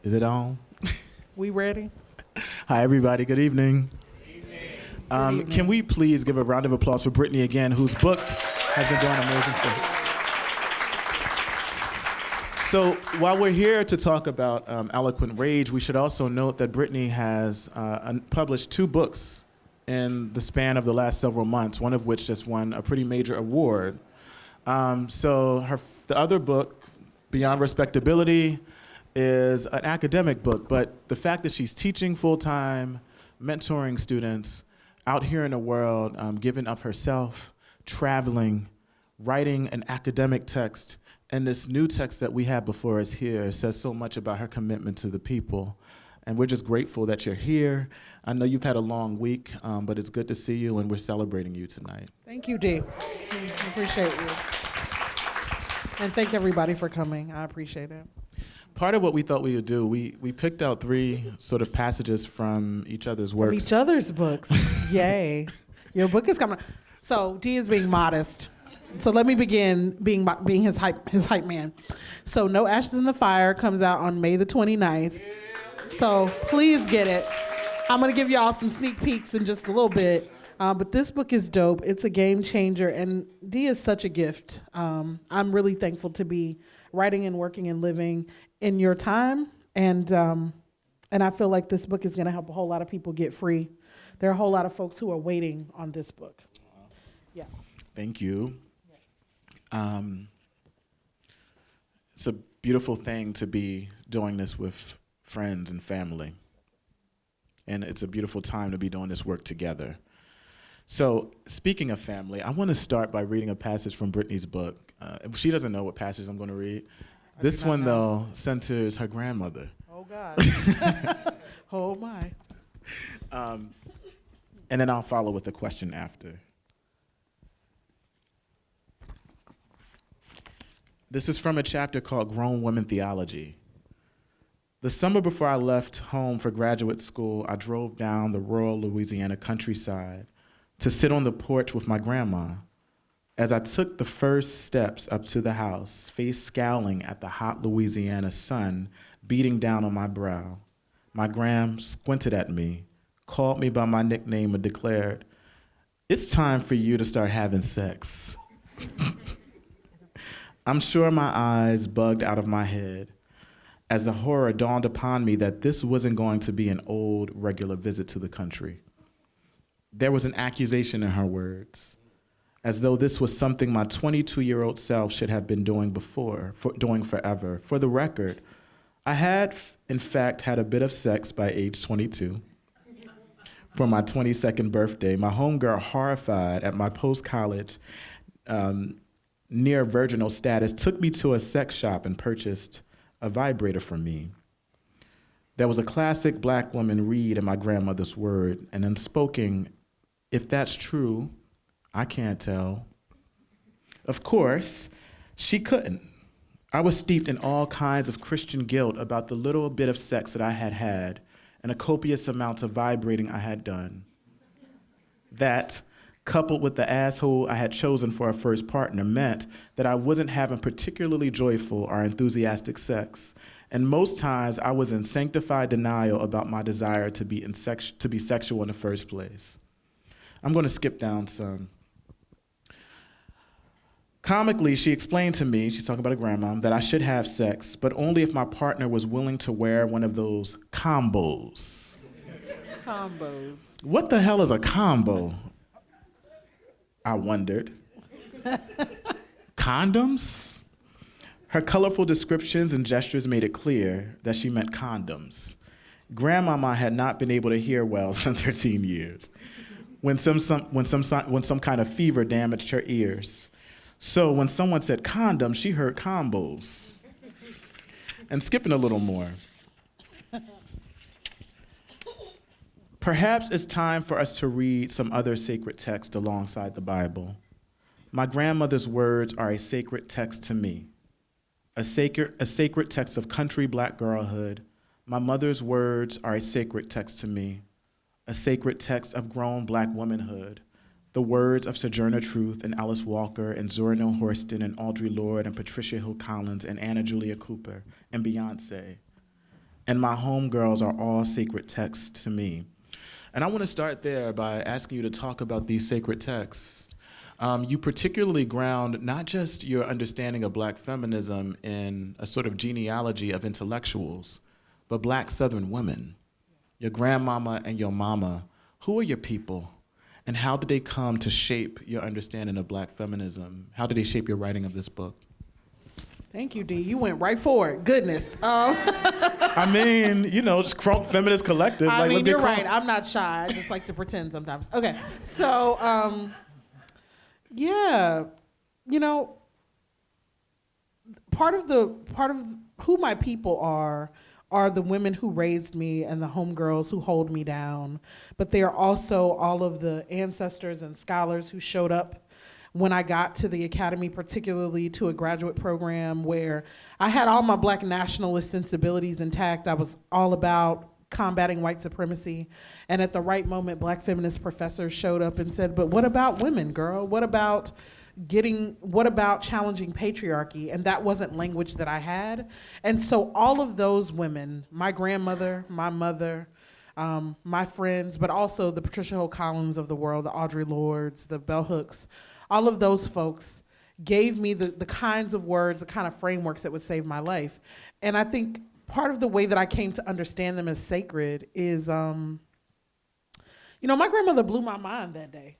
Is it on? We ready? Hi, everybody. Good evening. Good evening. Can we please give a round of applause for Brittney again, whose book has been doing amazing things. So while we're here to talk about Eloquent Rage, we should also note that Brittney has published 2 books in the span of the last several months, one of which just won a pretty major award. The other book, Beyond Respectability, is an academic book, but the fact that she's teaching full-time, mentoring students, out here in the world, giving of herself, traveling, writing an academic text, and this new text that we have before us here says so much about her commitment to the people. And we're just grateful that you're here. I know you've had a long week, but it's good to see you, and we're celebrating you tonight. Thank you, Dee. I appreciate you. And thank everybody for coming. I appreciate it. Part of what we thought we would do, we picked out 3 sort of passages from each other's works. From each other's books. Yay. Your book is coming. So Dee is being modest. So let me begin being his hype man. So No Ashes in the Fire comes out on May the 29th. So please get it. I'm gonna give y'all some sneak peeks in just a little bit. But this book is dope. It's a game changer, and Dee is such a gift. I'm really thankful to be writing and working and living in your time, and I feel like this book is gonna help a whole lot of people get free. There are a whole lot of folks who are waiting on this book. Yeah. Thank you. It's a beautiful thing to be doing this with friends and family. And it's a beautiful time to be doing this work together. So speaking of family, I want to start by reading a passage from Brittney's book. She doesn't know what passage I'm going to read. This one, though, centers her grandmother. Oh, God. Oh, my. And then I'll follow with a question after. This is from a chapter called Grown Women Theology. The summer before I left home for graduate school, I drove down the rural Louisiana countryside to sit on the porch with my grandma. As I took the first steps up to the house, face scowling at the hot Louisiana sun beating down on my brow, my gram squinted at me, called me by my nickname, and declared, "It's time for you to start having sex." I'm sure my eyes bugged out of my head as the horror dawned upon me that this wasn't going to be an old, regular visit to the country. There was an accusation in her words, as though this was something my 22-year-old self should have been doing doing forever. For the record, I had, in fact, had a bit of sex by age 22. For my 22nd birthday, my homegirl, horrified at my post-college near virginal status, took me to a sex shop and purchased a vibrator for me. There was a classic black woman read in my grandmother's word, an unspoken, "If that's true, I can't tell." Of course, she couldn't. I was steeped in all kinds of Christian guilt about the little bit of sex that I had had and a copious amount of vibrating I had done. That, coupled with the asshole I had chosen for a first partner, meant that I wasn't having particularly joyful or enthusiastic sex, and most times I was in sanctified denial about my desire to be sexual in the first place. I'm going to skip down some. Comically, she explained to me, she's talking about a grandma, that I should have sex, but only if my partner was willing to wear one of those combos. Combos. What the hell is a combo? I wondered. Condoms? Her colorful descriptions and gestures made it clear that she meant condoms. Grandmama had not been able to hear well since her teen years, when some kind of fever damaged her ears. So when someone said condoms, she heard combos. And skipping a little more. Perhaps it's time for us to read some other sacred text alongside the Bible. My grandmother's words are a sacred text to me, a sacred text of country black girlhood. My mother's words are a sacred text to me, a sacred text of grown black womanhood, the words of Sojourner Truth and Alice Walker and Zora Neale Hurston and Audre Lorde and Patricia Hill Collins and Anna Julia Cooper and Beyonce. and my homegirls are all sacred texts to me. And I want to start there by asking you to talk about these sacred texts. You particularly ground not just your understanding of Black feminism in a sort of genealogy of intellectuals, but Black Southern women. Your grandmama and your mama, who are your people? And how did they come to shape your understanding of Black feminism? How did they shape your writing of this book? Thank you, Dee. You went right for it. Goodness. I mean, it's Crunk Feminist Collective. I mean, let's get you're crunk. right. I'm not shy. I just like to pretend sometimes. Okay. So, yeah, part of who my people are the women who raised me and the homegirls who hold me down. But they are also all of the ancestors and scholars who showed up when I got to the academy, particularly to a graduate program where I had all my Black nationalist sensibilities intact. I was all about combating white supremacy. And at the right moment, Black feminist professors showed up and said, but what about women, girl? What about challenging patriarchy? And that wasn't language that I had. And so all of those women, my grandmother, my mother, my friends, but also the Patricia Hill Collins of the world, the Audre Lordes, the Bell Hooks, all of those folks gave me the kinds of words, the kind of frameworks that would save my life. And I think part of the way that I came to understand them as sacred is, my grandmother blew my mind that day.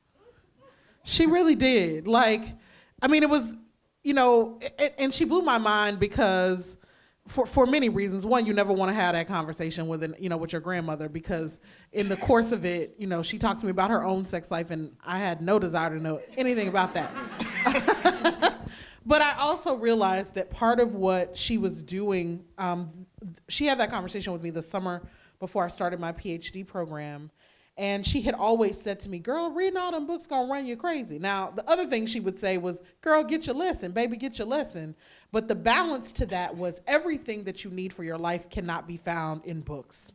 She really did. It was, and she blew my mind because for many reasons. One, you never want to have that conversation with your grandmother, because in the course of it, she talked to me about her own sex life, and I had no desire to know anything about that. But I also realized that part of what she was doing, she had that conversation with me the summer before I started my PhD program. And she had always said to me, girl, reading all them books gonna run you crazy. Now, the other thing she would say was, girl, get your lesson, baby, get your lesson. But the balance to that was everything that you need for your life cannot be found in books.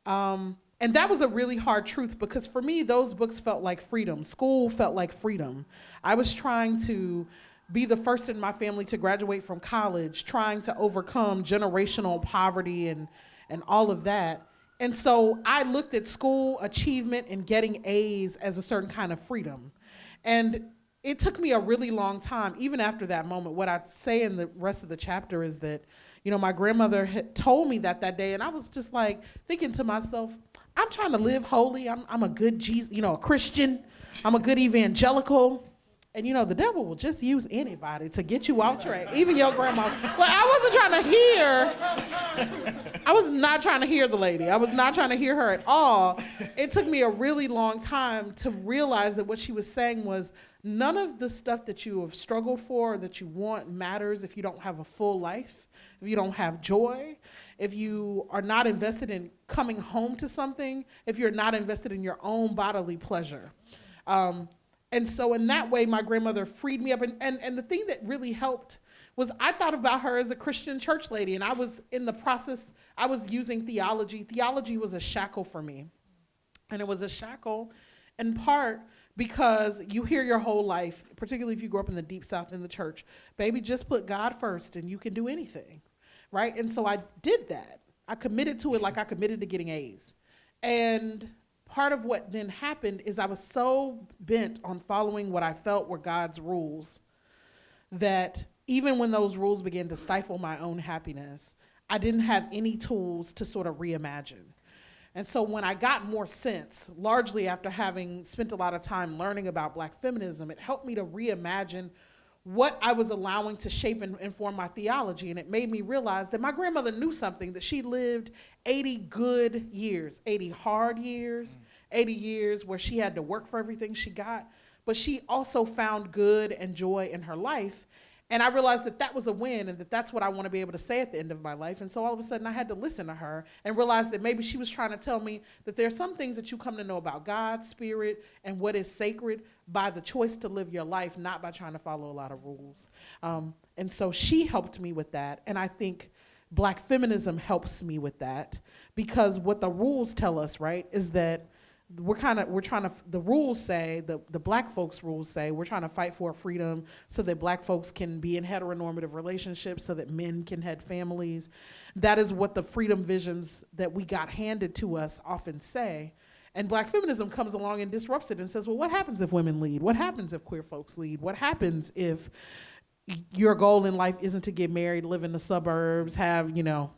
And that was a really hard truth, because for me, those books felt like freedom. School felt like freedom. I was trying to be the first in my family to graduate from college, trying to overcome generational poverty and all of that. And so I looked at school achievement and getting A's as a certain kind of freedom. And it took me a really long time, even after that moment. What I'd say in the rest of the chapter is that, my grandmother had told me that day, and I was just like thinking to myself, I'm trying to live holy. I'm a good Jesus, a Christian. I'm a good evangelical. And the devil will just use anybody to get you off track, even your grandma. But I was not trying to hear the lady. I was not trying to hear her at all. It took me a really long time to realize that what she was saying was, none of the stuff that you have struggled for, or that you want, matters if you don't have a full life, if you don't have joy, if you are not invested in coming home to something, if you're not invested in your own bodily pleasure. And so in that way, my grandmother freed me up. And the thing that really helped was I thought about her as a Christian church lady. And I was in the process, I was using theology. Theology was a shackle for me. And it was a shackle in part because you hear your whole life, particularly if you grew up in the Deep South in the church, baby, just put God first and you can do anything, right? And so I did that. I committed to it like I committed to getting A's. And part of what then happened is I was so bent on following what I felt were God's rules that even when those rules began to stifle my own happiness, I didn't have any tools to sort of reimagine. And so when I got more sense, largely after having spent a lot of time learning about Black feminism, it helped me to reimagine what I was allowing to shape and inform my theology. And it made me realize that my grandmother knew something, that she lived 80 good years, 80 hard years, 80 years where she had to work for everything she got, but she also found good and joy in her life. And I realized that that was a win, and that that's what I want to be able to say at the end of my life. And so all of a sudden I had to listen to her and realize that maybe she was trying to tell me that there are some things that you come to know about God, spirit, and what is sacred by the choice to live your life, not by trying to follow a lot of rules. And so she helped me with that. And I think Black feminism helps me with that, because what the rules tell us, right, is that the rules say, the black folks rules say, we're trying to fight for freedom so that black folks can be in heteronormative relationships, so that men can head families. That is what the freedom visions that we got handed to us often say. And black feminism comes along and disrupts it and says, well, what happens if women lead? What happens if queer folks lead? What happens if your goal in life isn't to get married, live in the suburbs, have, a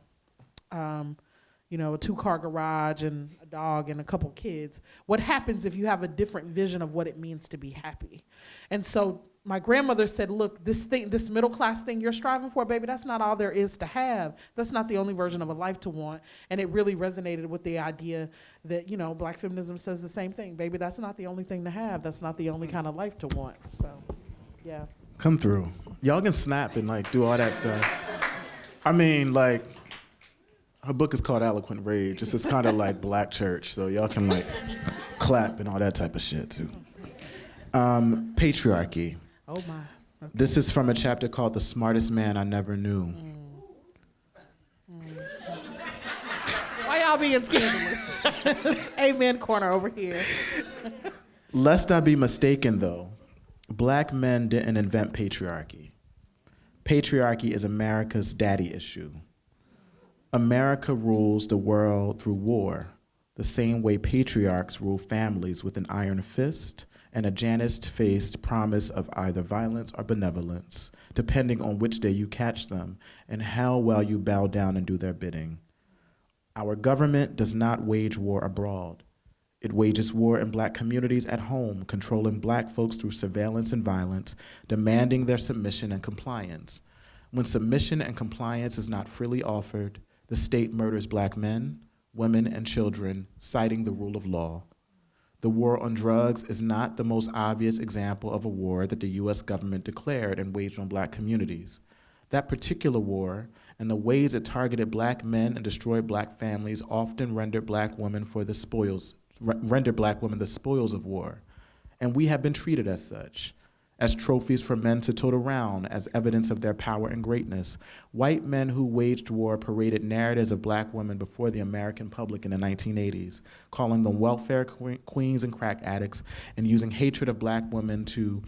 2-car garage and a dog and a couple kids? What happens if you have a different vision of what it means to be happy? And so my grandmother said, look, this middle class thing you're striving for, baby, that's not all there is to have. That's not the only version of a life to want. And it really resonated with the idea that, black feminism says the same thing. Baby, that's not the only thing to have. That's not the only kind of life to want. So, yeah. Come through. Y'all can snap and do all that stuff. I mean, her book is called Eloquent Rage. This is kind of like Black Church, so y'all can clap and all that type of shit too. Patriarchy. Oh my. Okay. This is from a chapter called The Smartest Man I Never Knew. Why y'all being scandalous? Amen corner over here. Lest I be mistaken though, black men didn't invent patriarchy. Patriarchy is America's daddy issue. America rules the world through war, the same way patriarchs rule families with an iron fist and a Janus-faced promise of either violence or benevolence, depending on which day you catch them and how well you bow down and do their bidding. Our government does not wage war abroad. It wages war in black communities at home, controlling black folks through surveillance and violence, demanding their submission and compliance. When submission and compliance is not freely offered, the state murders black men, women, and children, citing the rule of law. The war on drugs is not the most obvious example of a war that the US government declared and waged on black communities. That particular war and the ways it targeted black men and destroyed black families often rendered black women the spoils of war. And we have been treated as such, as trophies for men to tote around as evidence of their power and greatness. White men who waged war paraded narratives of black women before the American public in the 1980s, calling them welfare queens and crack addicts, and using hatred of black women to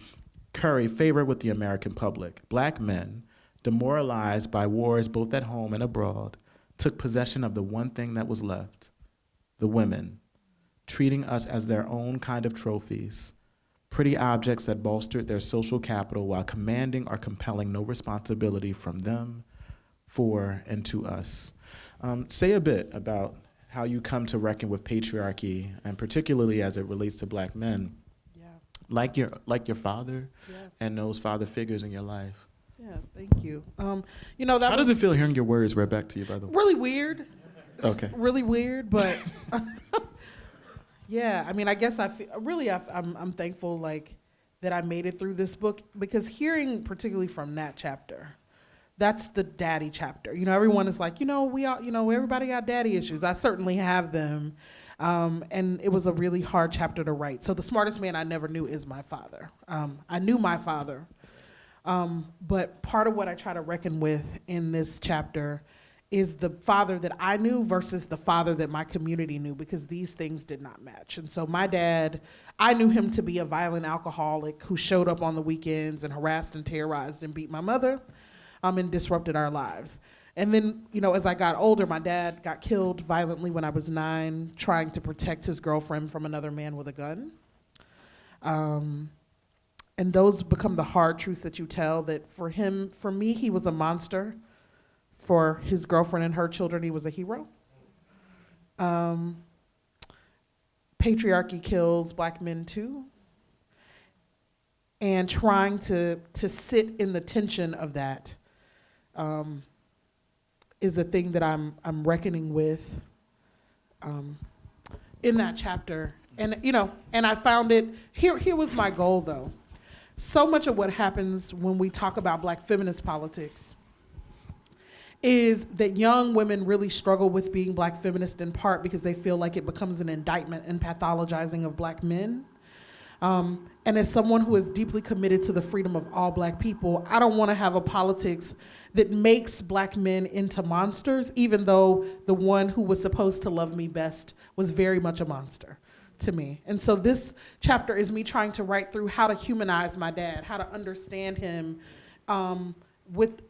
curry favor with the American public. Black men, demoralized by wars both at home and abroad, took possession of the one thing that was left, the women, treating us as their own kind of trophies, pretty objects that bolstered their social capital while commanding or compelling no responsibility from them, for, and to us. Say a bit about how you come to reckon with patriarchy, and particularly as it relates to black men, like your father and those father figures in your life. Yeah, thank you. How does it feel hearing your words read back to you, by the way? Really weird. Okay. Really weird, but yeah, I mean, I guess I'm thankful that I made it through this book, because hearing particularly from that chapter, that's the daddy chapter. Everyone is like, we all, everybody got daddy issues. I certainly have them. And it was a really hard chapter to write. So the smartest man I never knew is my father. I knew my father. But part of what I try to reckon with in this chapter is the father that I knew versus the father that my community knew, because these things did not match. And so my dad, I knew him to be a violent alcoholic who showed up on the weekends and harassed and terrorized and beat my mother, and disrupted our lives. And then, as I got older, my dad got killed violently when I was 9, trying to protect his girlfriend from another man with a gun. And those become the hard truths that you tell, that for me, he was a monster. For his girlfriend and her children, he was a hero. Patriarchy kills black men too. And trying to sit in the tension of that is a thing that I'm reckoning with in that chapter. And and I found it, here was my goal though. So much of what happens when we talk about black feminist politics is that young women really struggle with being black feminist, in part because they feel like it becomes an indictment and pathologizing of black men. And as someone who is deeply committed to the freedom of all black people, I don't want to have a politics that makes black men into monsters, even though the one who was supposed to love me best was very much a monster. to me. And so this chapter is me trying to write through how to humanize my dad, how to understand him with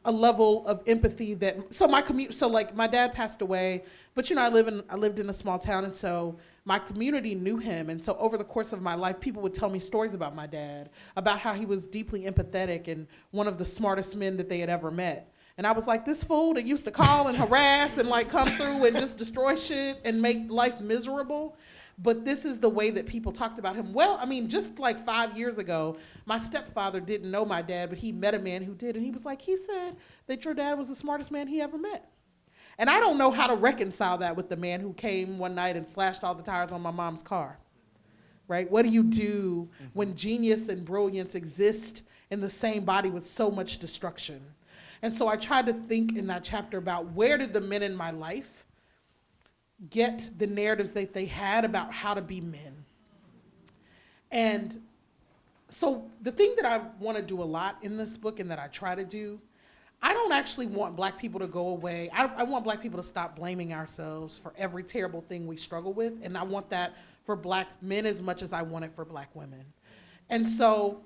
a level of empathy that, so like my dad passed away, but I lived in a small town, and so my community knew him. And so over the course of my life, people would tell me stories about my dad, about how he was deeply empathetic and one of the smartest men that they had ever met. And I was like, this fool that used to call and harass and like come through and just destroy shit and make life miserable. But this is the way that people talked about him. Well, I mean, just like 5 years ago, my stepfather didn't know my dad, but he met a man who did. And he was like, he said that your dad was the smartest man he ever met. And I don't know how to reconcile that with the man who came one night and slashed all the tires on my mom's car, right? What do you do when genius and brilliance exist in the same body with so much destruction? And so I tried to think in that chapter about where did the men in my life get the narratives that they had about how to be men. And so the thing that I want to do a lot in this book and that I try to do, I don't actually want Black people to go away. I want Black people to stop blaming ourselves for every terrible thing we struggle with. And I want that for Black men as much as I want it for Black women. And so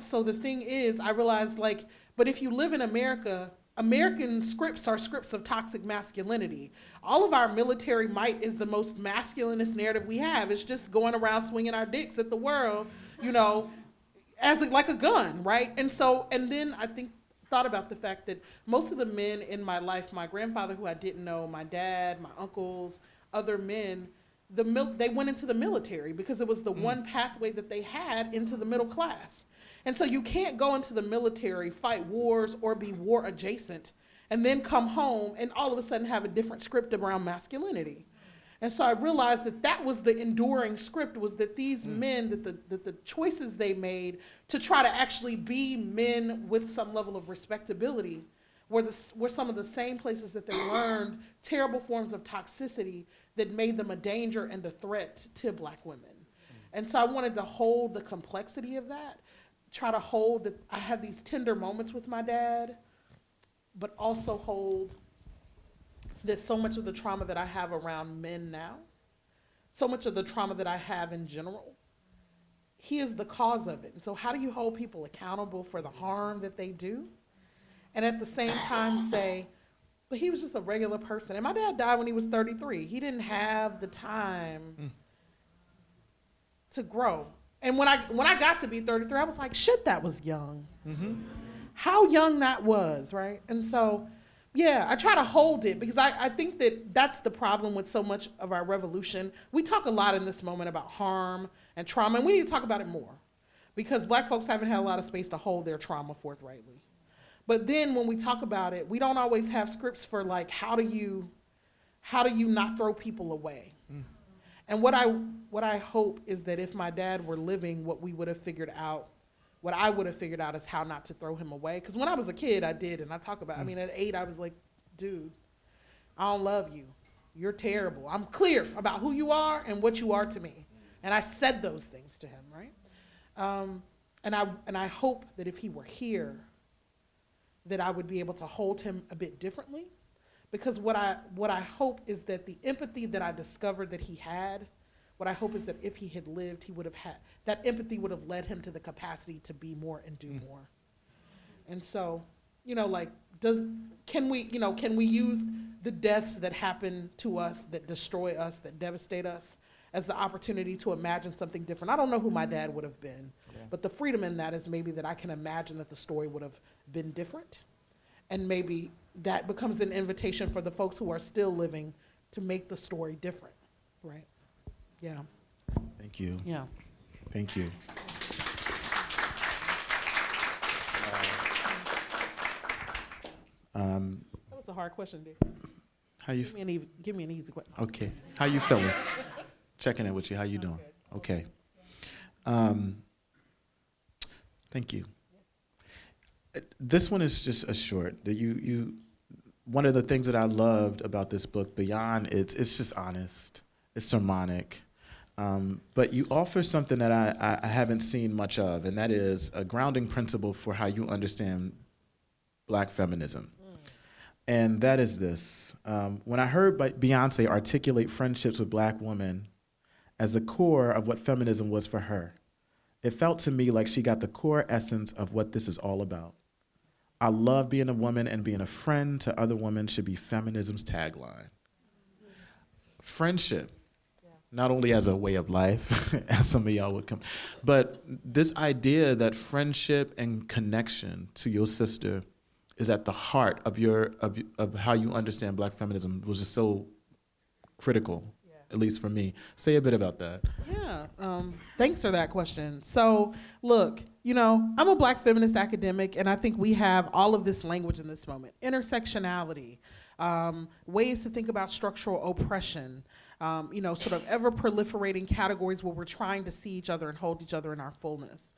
so the thing is, I realized but if you live in America, American scripts are scripts of toxic masculinity. All of our military might is the most masculinist narrative we have. It's just going around swinging our dicks at the world, as like a gun, right? And then I thought about the fact that most of the men in my life, my grandfather who I didn't know, my dad, my uncles, other men, they went into the military because it was the one pathway that they had into the middle class. And so you can't go into the military, fight wars, or be war adjacent, and then come home and all of a sudden have a different script around masculinity. And so I realized that was the enduring script, was that these men, that the choices they made to try to actually be men with some level of respectability were some of the same places that they learned terrible forms of toxicity that made them a danger and a threat to Black women. And so I wanted to hold the complexity of that, try to hold that I had these tender moments with my dad, but also hold that so much of the trauma that I have around men now, so much of the trauma that I have in general, he is the cause of it. And so how do you hold people accountable for the harm that they do? And at the same time say, but he was just a regular person. And my dad died when he was 33. He didn't have the time to grow. And when I got to be 33, I was like, shit, that was young. How young that was, right? And so, yeah, I try to hold it because I think that that's the problem with so much of our revolution. We talk a lot in this moment about harm and trauma, and we need to talk about it more because Black folks haven't had a lot of space to hold their trauma forthrightly. But then when we talk about it, we don't always have scripts for how do you not throw people away? And what I hope is that if my dad were living, what I would have figured out is how not to throw him away. Because when I was a kid, I did, and I talk about, at 8, I was like, dude, I don't love you. You're terrible. I'm clear about who you are and what you are to me. And I said those things to him, right? And I hope that if he were here, that I would be able to hold him a bit differently. Because what I hope is that the empathy that I discovered that he had, what I hope is that if he had lived, he would have had, that empathy would have led him to the capacity to be more and do more. And so, can we use the deaths that happen to us, that destroy us, that devastate us, as the opportunity to imagine something different? I don't know who my dad would have been, but the freedom in that is maybe that I can imagine that the story would have been different. And maybe that becomes an invitation for the folks who are still living to make the story different, right? Yeah. Thank you. Yeah. Thank you. That was a hard question, dude. How you? Give me an easy question. Okay. How you feeling? Checking in with you. How you doing? Okay. Thank you. This one is just a short. That you. One of the things that I loved about this book, beyond it's just honest, it's sermonic, but you offer something that I haven't seen much of, and that is a grounding principle for how you understand Black feminism. And that is this. When I heard Beyonce articulate friendships with Black women as the core of what feminism was for her. It felt to me like she got the core essence of what this is all about. I love being a woman, and being a friend to other women should be feminism's tagline. Friendship, not only as a way of life, as some of y'all would come, but this idea that friendship and connection to your sister is at the heart of of how you understand Black feminism was just so critical, at least for me. Say a bit about that. Yeah, thanks for that question. So look, I'm a Black feminist academic, and I think we have all of this language in this moment. Intersectionality, ways to think about structural oppression, sort of ever proliferating categories where we're trying to see each other and hold each other in our fullness.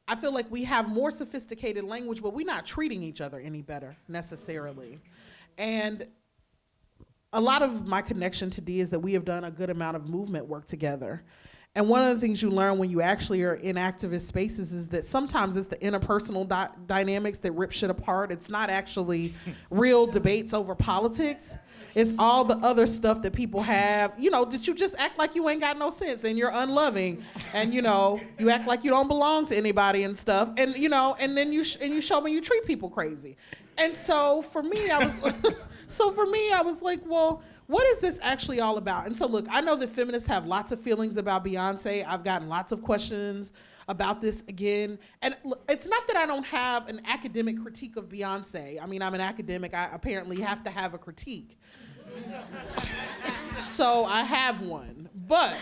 I feel like we have more sophisticated language, but we're not treating each other any better necessarily. And a lot of my connection to D is that we have done a good amount of movement work together. And one of the things you learn when you actually are in activist spaces is that sometimes it's the interpersonal dynamics that rip shit apart. It's not actually real debates over politics. It's all the other stuff that people have, that you just act like you ain't got no sense and you're unloving, and you act like you don't belong to anybody and stuff, and and then you show me you treat people crazy. And so for me, I was like, well, what is this actually all about? And so look, I know that feminists have lots of feelings about Beyonce. I've gotten lots of questions about this again. And look, it's not that I don't have an academic critique of Beyonce. I mean, I'm an academic. I apparently have to have a critique. So I have one. But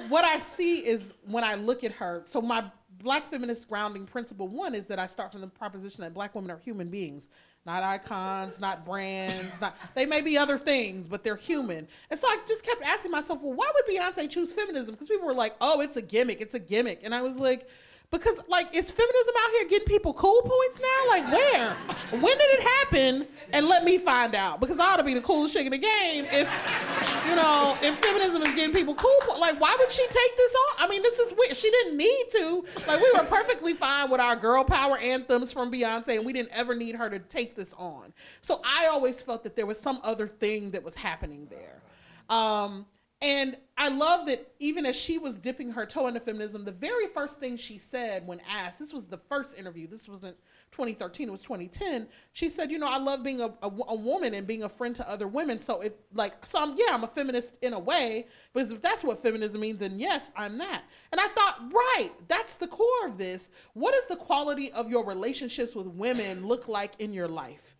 what I see is when I look at her, so my Black feminist grounding principle one is that I start from the proposition that Black women are human beings, not icons, not brands, they may be other things, but they're human. And so I just kept asking myself, well, why would Beyonce choose feminism? Because people were like, oh, it's a gimmick. And I was like, because is feminism out here getting people cool points now? Like where? When did it happen? And let me find out, because I ought to be the coolest chick in the game if feminism is getting people cool points. Like why would she take this on? I mean, this is weird. She didn't need to. Like we were perfectly fine with our girl power anthems from Beyonce, and we didn't ever need her to take this on. So I always felt that there was some other thing that was happening there. And I love that even as she was dipping her toe into feminism, the very first thing she said when asked, this was the first interview, this wasn't 2013, it was 2010, she said, I love being a woman and being a friend to other women. So I'm a feminist in a way, because if that's what feminism means, then yes, I'm that. And I thought, right, that's the core of this. What does the quality of your relationships with women look like in your life?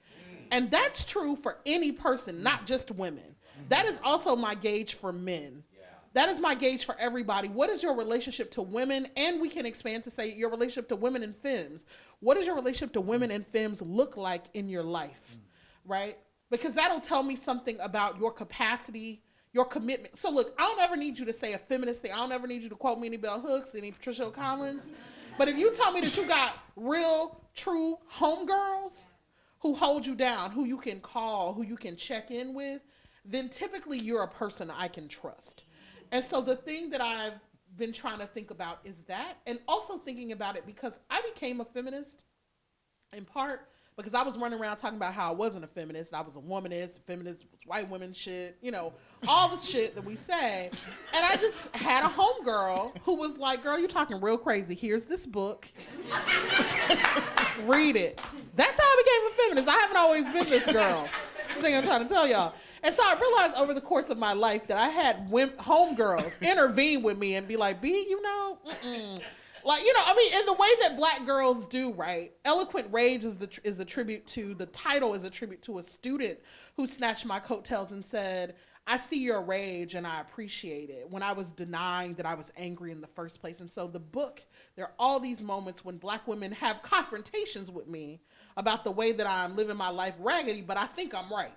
And that's true for any person, not just women. That is also my gauge for men. Yeah. That is my gauge for everybody. What is your relationship to women? And we can expand to say your relationship to women and femmes. What does your relationship to women and femmes look like in your life, right? Because that'll tell me something about your capacity, your commitment. So look, I don't ever need you to say a feminist thing. I don't ever need you to quote me any Bell Hooks, any Patricia Collins. But if you tell me that you got real, true homegirls who hold you down, who you can call, who you can check in with, then typically you're a person I can trust. And so the thing that I've been trying to think about is that, and also thinking about it because I became a feminist in part because I was running around talking about how I wasn't a feminist, I was a womanist, feminist was white women shit, all the shit that we say. And I just had a homegirl who was like, girl, you're talking real crazy. Here's this book. Read it. That's how I became a feminist. I haven't always been this girl. That's the thing I'm trying to tell y'all. And so I realized over the course of my life that I had homegirls intervene with me and be like, B, Like, in the way that Black girls do, right? Eloquent Rage is a tribute to, the title is a tribute to a student who snatched my coattails and said, I see your rage and I appreciate it, when I was denying that I was angry in the first place. And so the book, there are all these moments when Black women have confrontations with me about the way that I'm living my life raggedy, but I think I'm right.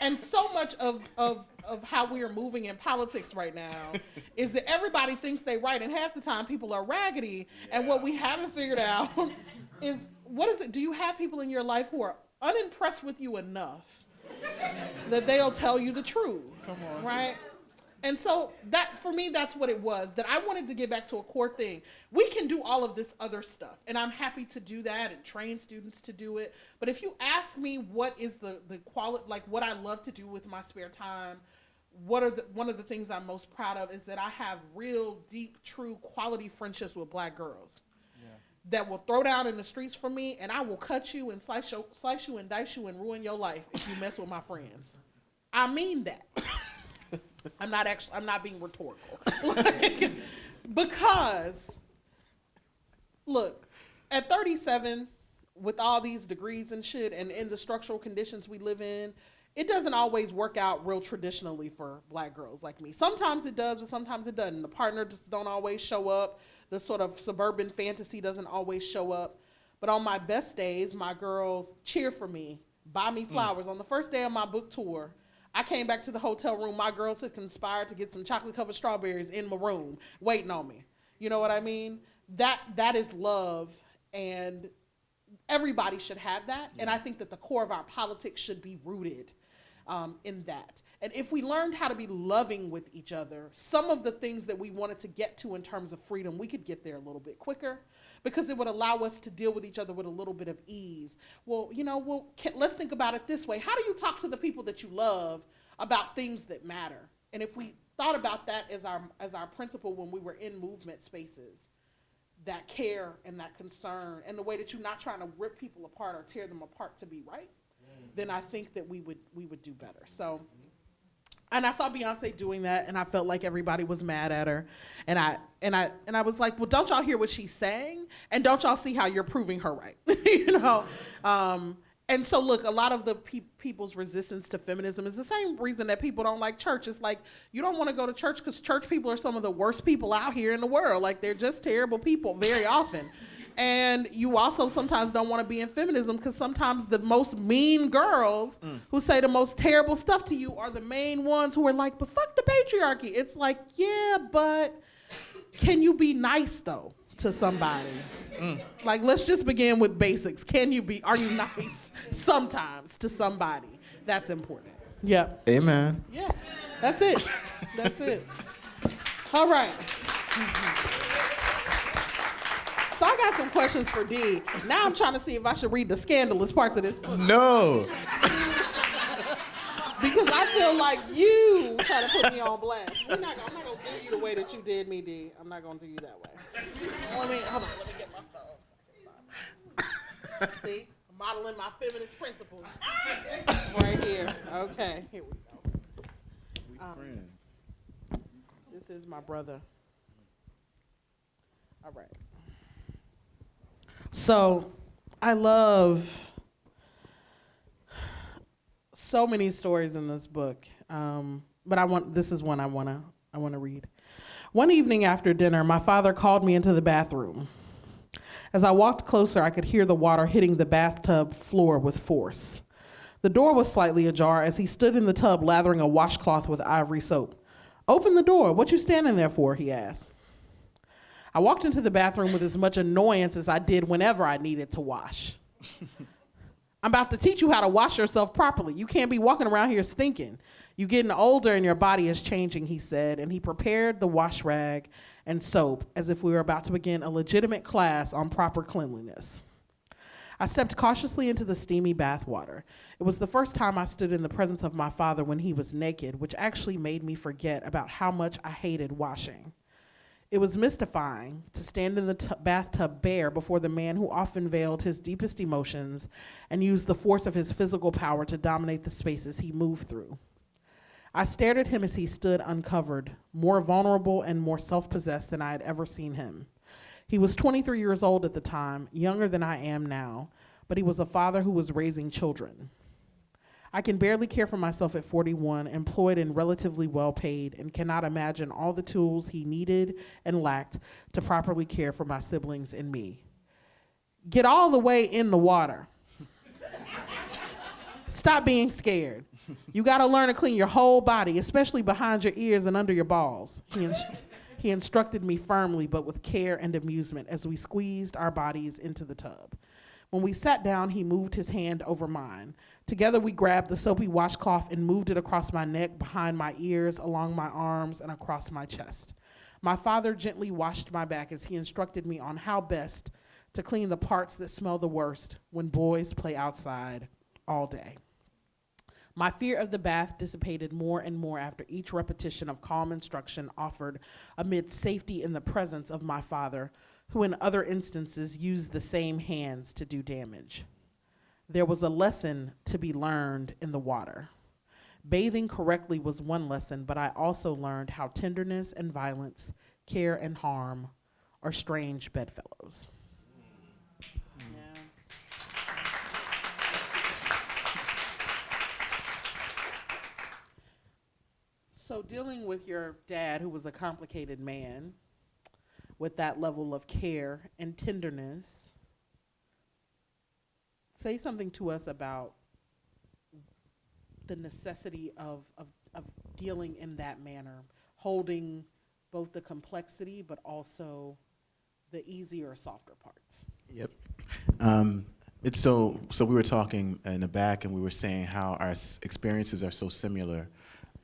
And so much of how we are moving in politics right now is that everybody thinks they're right, and half the time people are raggedy. Yeah. And what we haven't figured out is, what is it? Do you have people in your life who are unimpressed with you enough that they'll tell you the truth? Come on. Right? And so that, for me, that's what it was, that I wanted to get back to a core thing. We can do all of this other stuff, and I'm happy to do that and train students to do it. But if you ask me what is the quality, like what I love to do with my spare time, one of the things I'm most proud of is that I have real, deep, true, quality friendships with Black girls that will throw down in the streets for me, and I will cut you and slice you and dice you and ruin your life if you mess with my friends. I mean that. I'm not being rhetorical. Because, look, at 37, with all these degrees and shit, and in the structural conditions we live in, it doesn't always work out real traditionally for Black girls like me. Sometimes it does, but sometimes it doesn't. The partner just don't always show up. The sort of suburban fantasy doesn't always show up. But on my best days, my girls cheer for me, buy me flowers. On the first day of my book tour, I came back to the hotel room. My girls had conspired to get some chocolate-covered strawberries in my room, waiting on me. You know what I mean? That is love, and everybody should have that. And I think that the core of our politics should be rooted in that. And if we learned how to be loving with each other, some of the things that we wanted to get to in terms of freedom, we could get there a little bit quicker, because it would allow us to deal with each other with a little bit of ease. Well, let's think about it this way. How do you talk to the people that you love about things that matter? And if we thought about that as our principle when we were in movement spaces, that care and that concern, and the way that you're not trying to rip people apart or tear them apart to be right, then I think that we would do better. So, and I saw Beyonce doing that, and I felt like everybody was mad at her, and I was like, well, don't y'all hear what she's saying, and don't y'all see how you're proving her right, And so, look, a lot of the people's resistance to feminism is the same reason that people don't like church. It's like, you don't want to go to church because church people are some of the worst people out here in the world. Like, they're just terrible people very often. And you also sometimes don't want to be in feminism because sometimes the most mean girls who say the most terrible stuff to you are the main ones who are like, but fuck the patriarchy. It's like, yeah, but can you be nice, though, to somebody? Like, let's just begin with basics. Are you nice sometimes to somebody? That's important. Yep. Amen. Yes, that's it. That's it. All right. So I got some questions for D. Now I'm trying to see if I should read the scandalous parts of this book. No. Because I feel like you try to put me on blast. I'm not gonna do you the way that you did me, D. I'm not gonna do you that way. Hold on, let me get my phone. See, I'm modeling my feminist principles right here. Okay, here we go. We friends. This is my brother. All right. So, I love so many stories in this book, but this is one I want to read. One evening after dinner, my father called me into the bathroom. As I walked closer, I could hear the water hitting the bathtub floor with force. The door was slightly ajar as he stood in the tub lathering a washcloth with ivory soap. "Open the door. What you standing there for?" he asked. I walked into the bathroom with as much annoyance as I did whenever I needed to wash. "I'm about to teach you how to wash yourself properly. You can't be walking around here stinking. You're getting older and your body is changing," he said, and he prepared the wash rag and soap as if we were about to begin a legitimate class on proper cleanliness. I stepped cautiously into the steamy bath water. It was the first time I stood in the presence of my father when he was naked, which actually made me forget about how much I hated washing. It was mystifying to stand in the bathtub bare before the man who often veiled his deepest emotions and used the force of his physical power to dominate the spaces he moved through. I stared at him as he stood uncovered, more vulnerable and more self-possessed than I had ever seen him. He was 23 years old at the time, younger than I am now, but he was a father who was raising children. I can barely care for myself at 41, employed and relatively well paid, and cannot imagine all the tools he needed and lacked to properly care for my siblings and me. Get all the way in the water. Stop being scared. You gotta learn to clean your whole body, especially behind your ears and under your balls. He instructed me firmly, but with care and amusement, as we squeezed our bodies into the tub. When we sat down, he moved his hand over mine. Together we grabbed the soapy washcloth and moved it across my neck, behind my ears, along my arms, and across my chest. My father gently washed my back as he instructed me on how best to clean the parts that smell the worst when boys play outside all day. My fear of the bath dissipated more and more after each repetition of calm instruction offered amid safety in the presence of my father, who in other instances used the same hands to do damage. There was a lesson to be learned in the water. Bathing correctly was one lesson, but I also learned how tenderness and violence, care and harm are strange bedfellows. Yeah. So dealing with your dad, who was a complicated man, with that level of care and tenderness, say something to us about the necessity of dealing in that manner, holding both the complexity but also the easier, softer parts. Yep. It's so we were talking in the back and we were saying how our experiences are so similar.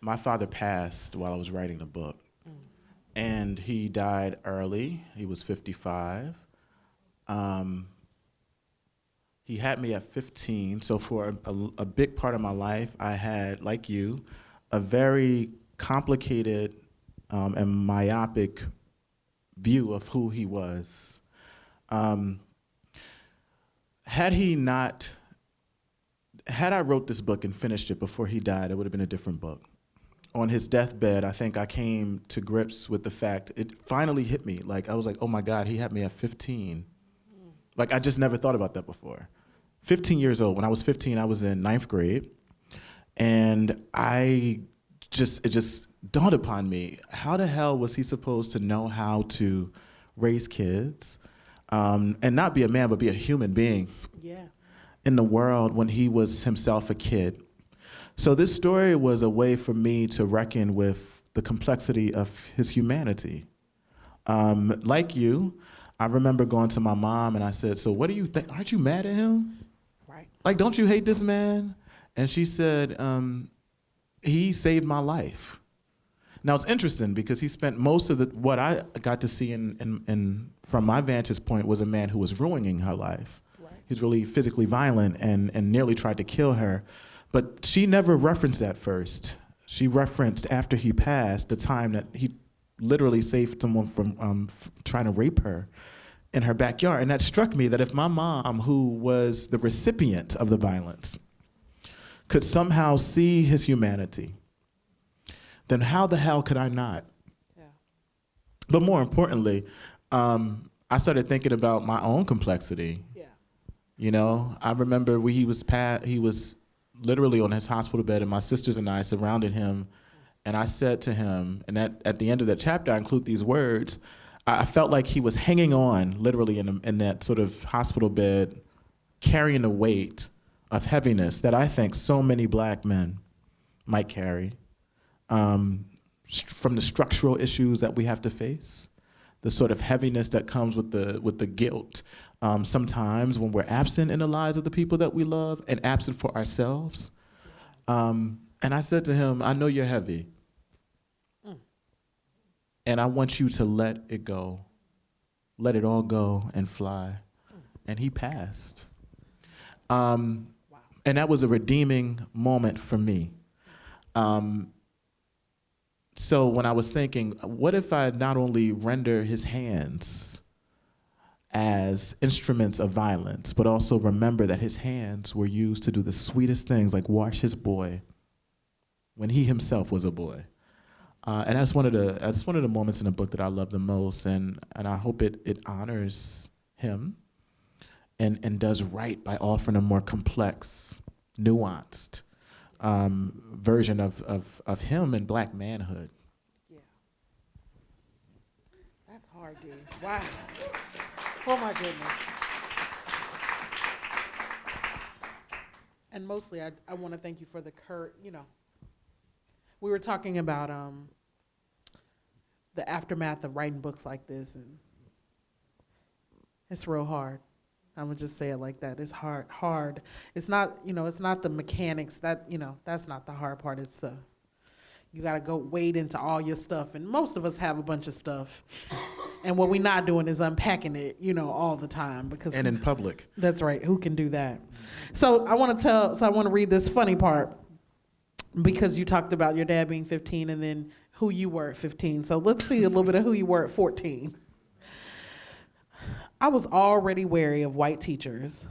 My father passed while I was writing the book. And he died early. He was 55. He had me at 15. So for a big part of my life, I had, like you, a very complicated and myopic view of who he was. Had I wrote this book and finished it before he died, it would have been a different book. On his deathbed, I think I came to grips with the fact, it finally hit me. Like, I was like, oh my God, he had me at 15. Like, I just never thought about that before. 15 years old. When I was 15, I was in 9th grade. And it just dawned upon me, how the hell was he supposed to know how to raise kids and not be a man, but be a human being in the world when he was himself a kid? So this story was a way for me to reckon with the complexity of his humanity. Like you, I remember going to my mom and I said, so what do you think? Aren't you mad at him? Right. Like, don't you hate this man? And she said, he saved my life. Now it's interesting because he spent most of what I got to see from my vantage point was a man who was ruining her life. Right. He was really physically violent and nearly tried to kill her. But she never referenced that first. She referenced after he passed the time that he literally saved someone from trying to rape her in her backyard. And that struck me that if my mom, who was the recipient of the violence, could somehow see his humanity, then how the hell could I not? Yeah. But more importantly, I started thinking about my own complexity. Yeah. You know, I remember he was literally on his hospital bed, and my sisters and I surrounded him, and I said to him, and at the end of that chapter, I include these words, I felt like he was hanging on, literally in that sort of hospital bed, carrying the weight of heaviness that I think so many black men might carry, from the structural issues that we have to face, the sort of heaviness that comes with the guilt, sometimes when we're absent in the lives of the people that we love and absent for ourselves. And I said to him, I know you're heavy. And I want you to let it go. Let it all go and fly. And he passed. And that was a redeeming moment for me. So when I was thinking, what if I not only render his hands as instruments of violence, but also remember that his hands were used to do the sweetest things, like wash his boy when he himself was a boy. And that's one of the moments in the book that I love the most, and I hope it honors him and does right by offering a more complex, nuanced version of him and black manhood. Yeah. That's hard, dude. Wow. Oh my goodness. And mostly I want to thank you for the we were talking about the aftermath of writing books like this, and it's real hard. I'm gonna just say it like that. It's hard. It's not, it's not the mechanics that's not the hard part. It's you gotta go wade into all your stuff. And most of us have a bunch of stuff. And what we're not doing is unpacking it, all the time and in public. That's right. Who can do that? So I want to read this funny part because you talked about your dad being 15 and then who you were at 15. So let's see a little bit of who you were at 14. I was already wary of white teachers.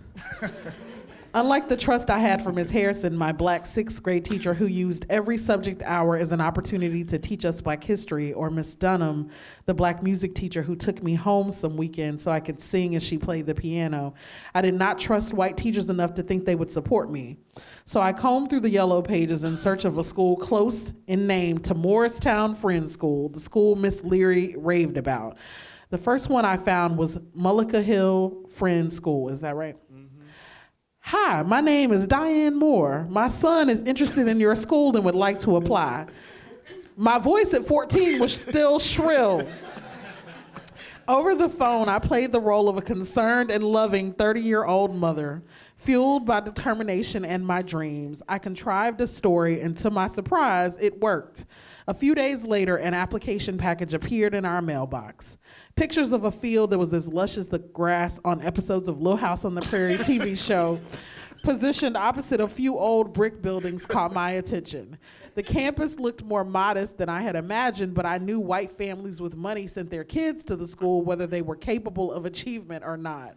Unlike the trust I had for Ms. Harrison, my black 6th grade teacher who used every subject hour as an opportunity to teach us black history, or Miss Dunham, the black music teacher who took me home some weekends so I could sing as she played the piano, I did not trust white teachers enough to think they would support me. So I combed through the yellow pages in search of a school close in name to Morristown Friends School, the school Miss Leary raved about. The first one I found was Mullica Hill Friends School. Is that right? Hi, my name is Diane Moore. My son is interested in your school and would like to apply. My voice at 14 was still shrill. Over the phone, I played the role of a concerned and loving 30-year-old mother. Fueled by determination and my dreams, I contrived a story, and to my surprise, it worked. A few days later, an application package appeared in our mailbox. Pictures of a field that was as lush as the grass on episodes of Little House on the Prairie TV show, positioned opposite a few old brick buildings, caught my attention. The campus looked more modest than I had imagined, but I knew white families with money sent their kids to the school whether they were capable of achievement or not.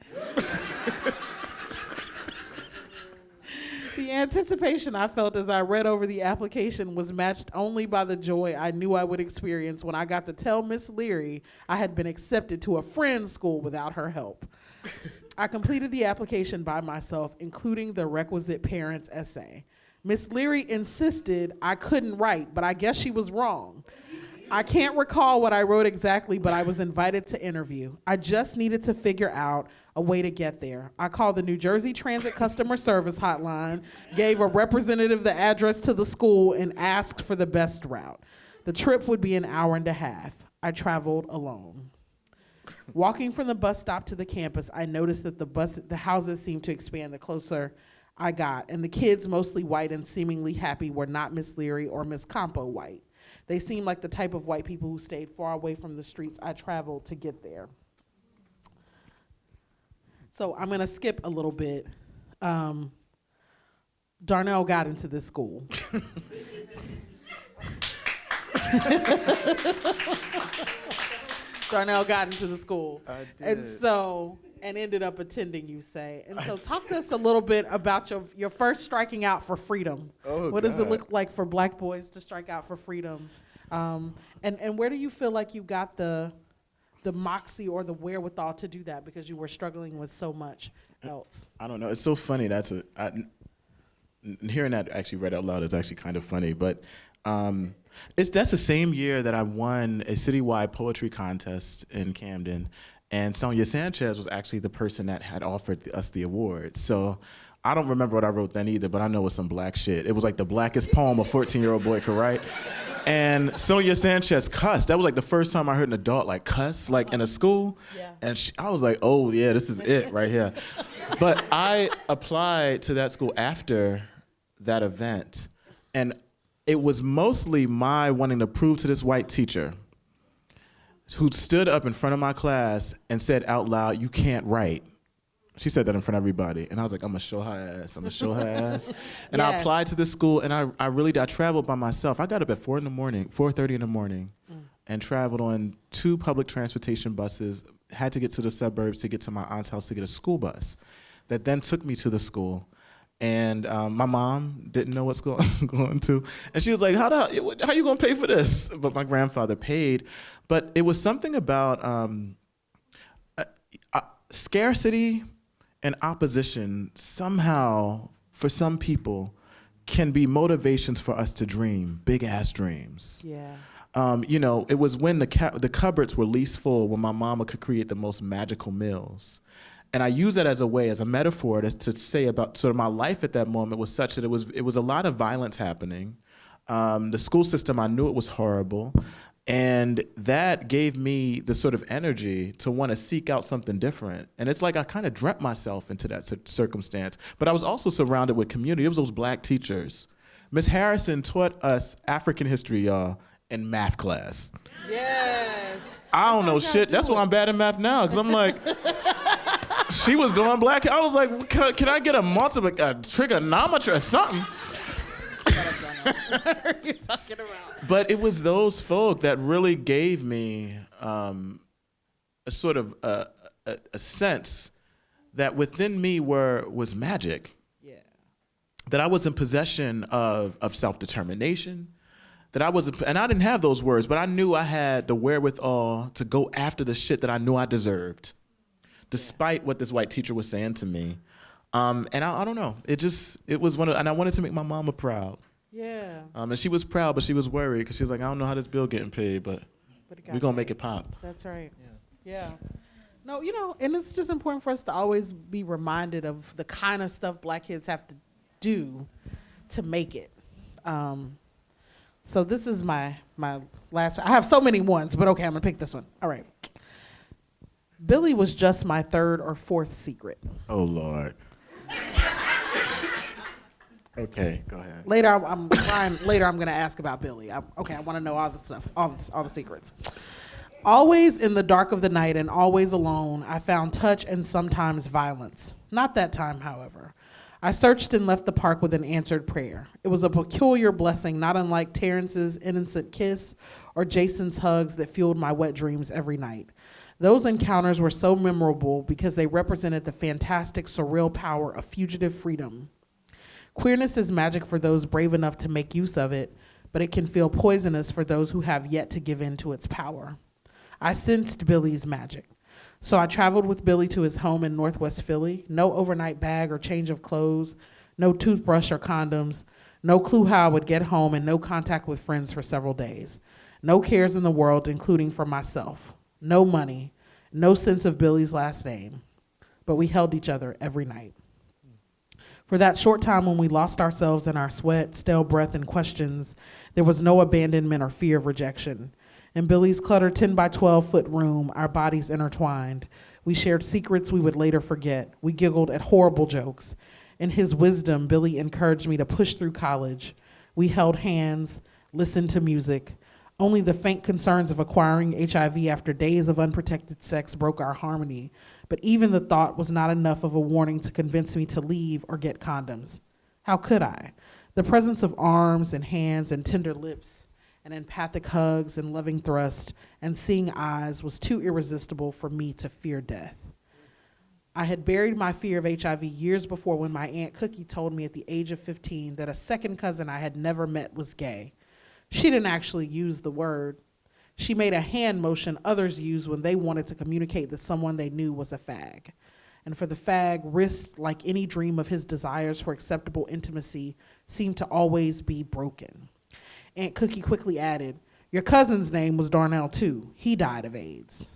The anticipation I felt as I read over the application was matched only by the joy I knew I would experience when I got to tell Miss Leary I had been accepted to a friend's school without her help. I completed the application by myself, including the requisite parent's essay. Miss Leary insisted I couldn't write, but I guess she was wrong. I can't recall what I wrote exactly, but I was invited to interview. I just needed to figure out a way to get there. I called the New Jersey Transit Customer Service Hotline, gave a representative the address to the school, and asked for the best route. The trip would be an hour and a half. I traveled alone. Walking from the bus stop to the campus, I noticed that the houses seemed to expand the closer I got, and the kids, mostly white and seemingly happy, were not Miss Leary or Miss Campo white. They seemed like the type of white people who stayed far away from the streets I traveled to get there. So I'm gonna skip a little bit. Darnell got into this school. Darnell got into the school. I did. And ended up attending, you say. And so talk to us a little bit about your first striking out for freedom. Oh, what does it look like for black boys to strike out for freedom? And where do you feel like you got the moxie or the wherewithal to do that, because you were struggling with so much else? I don't know. It's so funny. Hearing that actually read out loud is actually kind of funny. But that's the same year that I won a citywide poetry contest in Camden. And Sonia Sanchez was actually the person that had offered us the award. So I don't remember what I wrote then either, but I know it was some black shit. It was like the blackest poem a 14-year-old boy could write. And Sonia Sanchez cussed. That was like the first time I heard an adult like cuss, like in a school. Yeah. And I was like, oh yeah, this is it right here. But I applied to that school after that event. And it was mostly my wanting to prove to this white teacher who stood up in front of my class and said out loud, "You can't write." She said that in front of everybody. And I was like, I'm gonna show her ass, I'm gonna show her ass. And yes. I applied to this school, and I traveled by myself. I got up at 4:30 in the morning, and traveled on 2 public transportation buses, had to get to the suburbs to get to my aunt's house to get a school bus that then took me to the school. And my mom didn't know what school I was going to. And she was like, how you gonna pay for this? But my grandfather paid. But it was something about scarcity and opposition somehow, for some people, can be motivations for us to dream, big ass dreams. Yeah. It was when the cupboards were least full, when my mama could create the most magical meals. And I use that as a way, as a metaphor, to say about sort of my life at that moment was such that it was a lot of violence happening. The school system, I knew it was horrible. And that gave me the sort of energy to want to seek out something different. And it's like I kind of dreamt myself into that circumstance. But I was also surrounded with community. It was those black teachers. Miss Harrison taught us African history, y'all, in math class. Yes. I don't know shit. That's why I'm bad at math now, because I'm like, she was doing black. I was like, can I get a trigonometry or something? What are you talking about? But it was those folk that really gave me a sort of a sense that within me was magic. Yeah. That I was in possession of self-determination. That and I didn't have those words, but I knew I had the wherewithal to go after the shit that I knew I deserved, despite what this white teacher was saying to me. And I don't know. It was and I wanted to make my mama proud. Yeah. And she was proud, but she was worried because she was like, I don't know how this bill getting paid, but we're going to make it pop. That's right. Yeah. No, and it's just important for us to always be reminded of the kind of stuff black kids have to do to make it. So this is my last. I have so many ones, but okay, I'm going to pick this one. All right. Billy was just my third or fourth secret. Oh, Lord. Okay, go ahead. Later, I'm going to ask about Billy. I want to know all the stuff, all the secrets. Always in the dark of the night and always alone, I found touch and sometimes violence. Not that time, however. I searched and left the park with an answered prayer. It was a peculiar blessing, not unlike Terrence's innocent kiss or Jason's hugs that fueled my wet dreams every night. Those encounters were so memorable because they represented the fantastic, surreal power of fugitive freedom. Queerness is magic for those brave enough to make use of it, but it can feel poisonous for those who have yet to give in to its power. I sensed Billy's magic. So I traveled with Billy to his home in Northwest Philly. No overnight bag or change of clothes, no toothbrush or condoms, no clue how I would get home, and no contact with friends for several days. No cares in the world, including for myself. No money, no sense of Billy's last name. But we held each other every night. For that short time when we lost ourselves in our sweat, stale breath, and questions, there was no abandonment or fear of rejection. In Billy's cluttered 10 by 12-foot room, our bodies intertwined. We shared secrets we would later forget. We giggled at horrible jokes. In his wisdom, Billy encouraged me to push through college. We held hands, listened to music. Only the faint concerns of acquiring HIV after days of unprotected sex broke our harmony. But even the thought was not enough of a warning to convince me to leave or get condoms. How could I? The presence of arms and hands and tender lips and empathic hugs and loving thrust and seeing eyes was too irresistible for me to fear death. I had buried my fear of HIV years before when my Aunt Cookie told me at the age of 15 that a second cousin I had never met was gay. She didn't actually use the word. She made a hand motion others use when they wanted to communicate that someone they knew was a fag. And for the fag, risked like any dream of his desires for acceptable intimacy seemed to always be broken. Aunt Cookie quickly added, "Your cousin's name was Darnell too. He died of AIDS."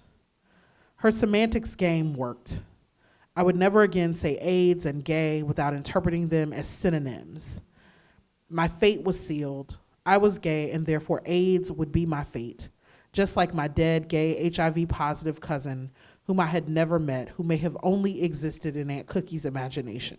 Her semantics game worked. I would never again say AIDS and gay without interpreting them as synonyms. My fate was sealed. I was gay, and therefore AIDS would be my fate, just like my dead gay HIV-positive cousin, whom I had never met, who may have only existed in Aunt Cookie's imagination.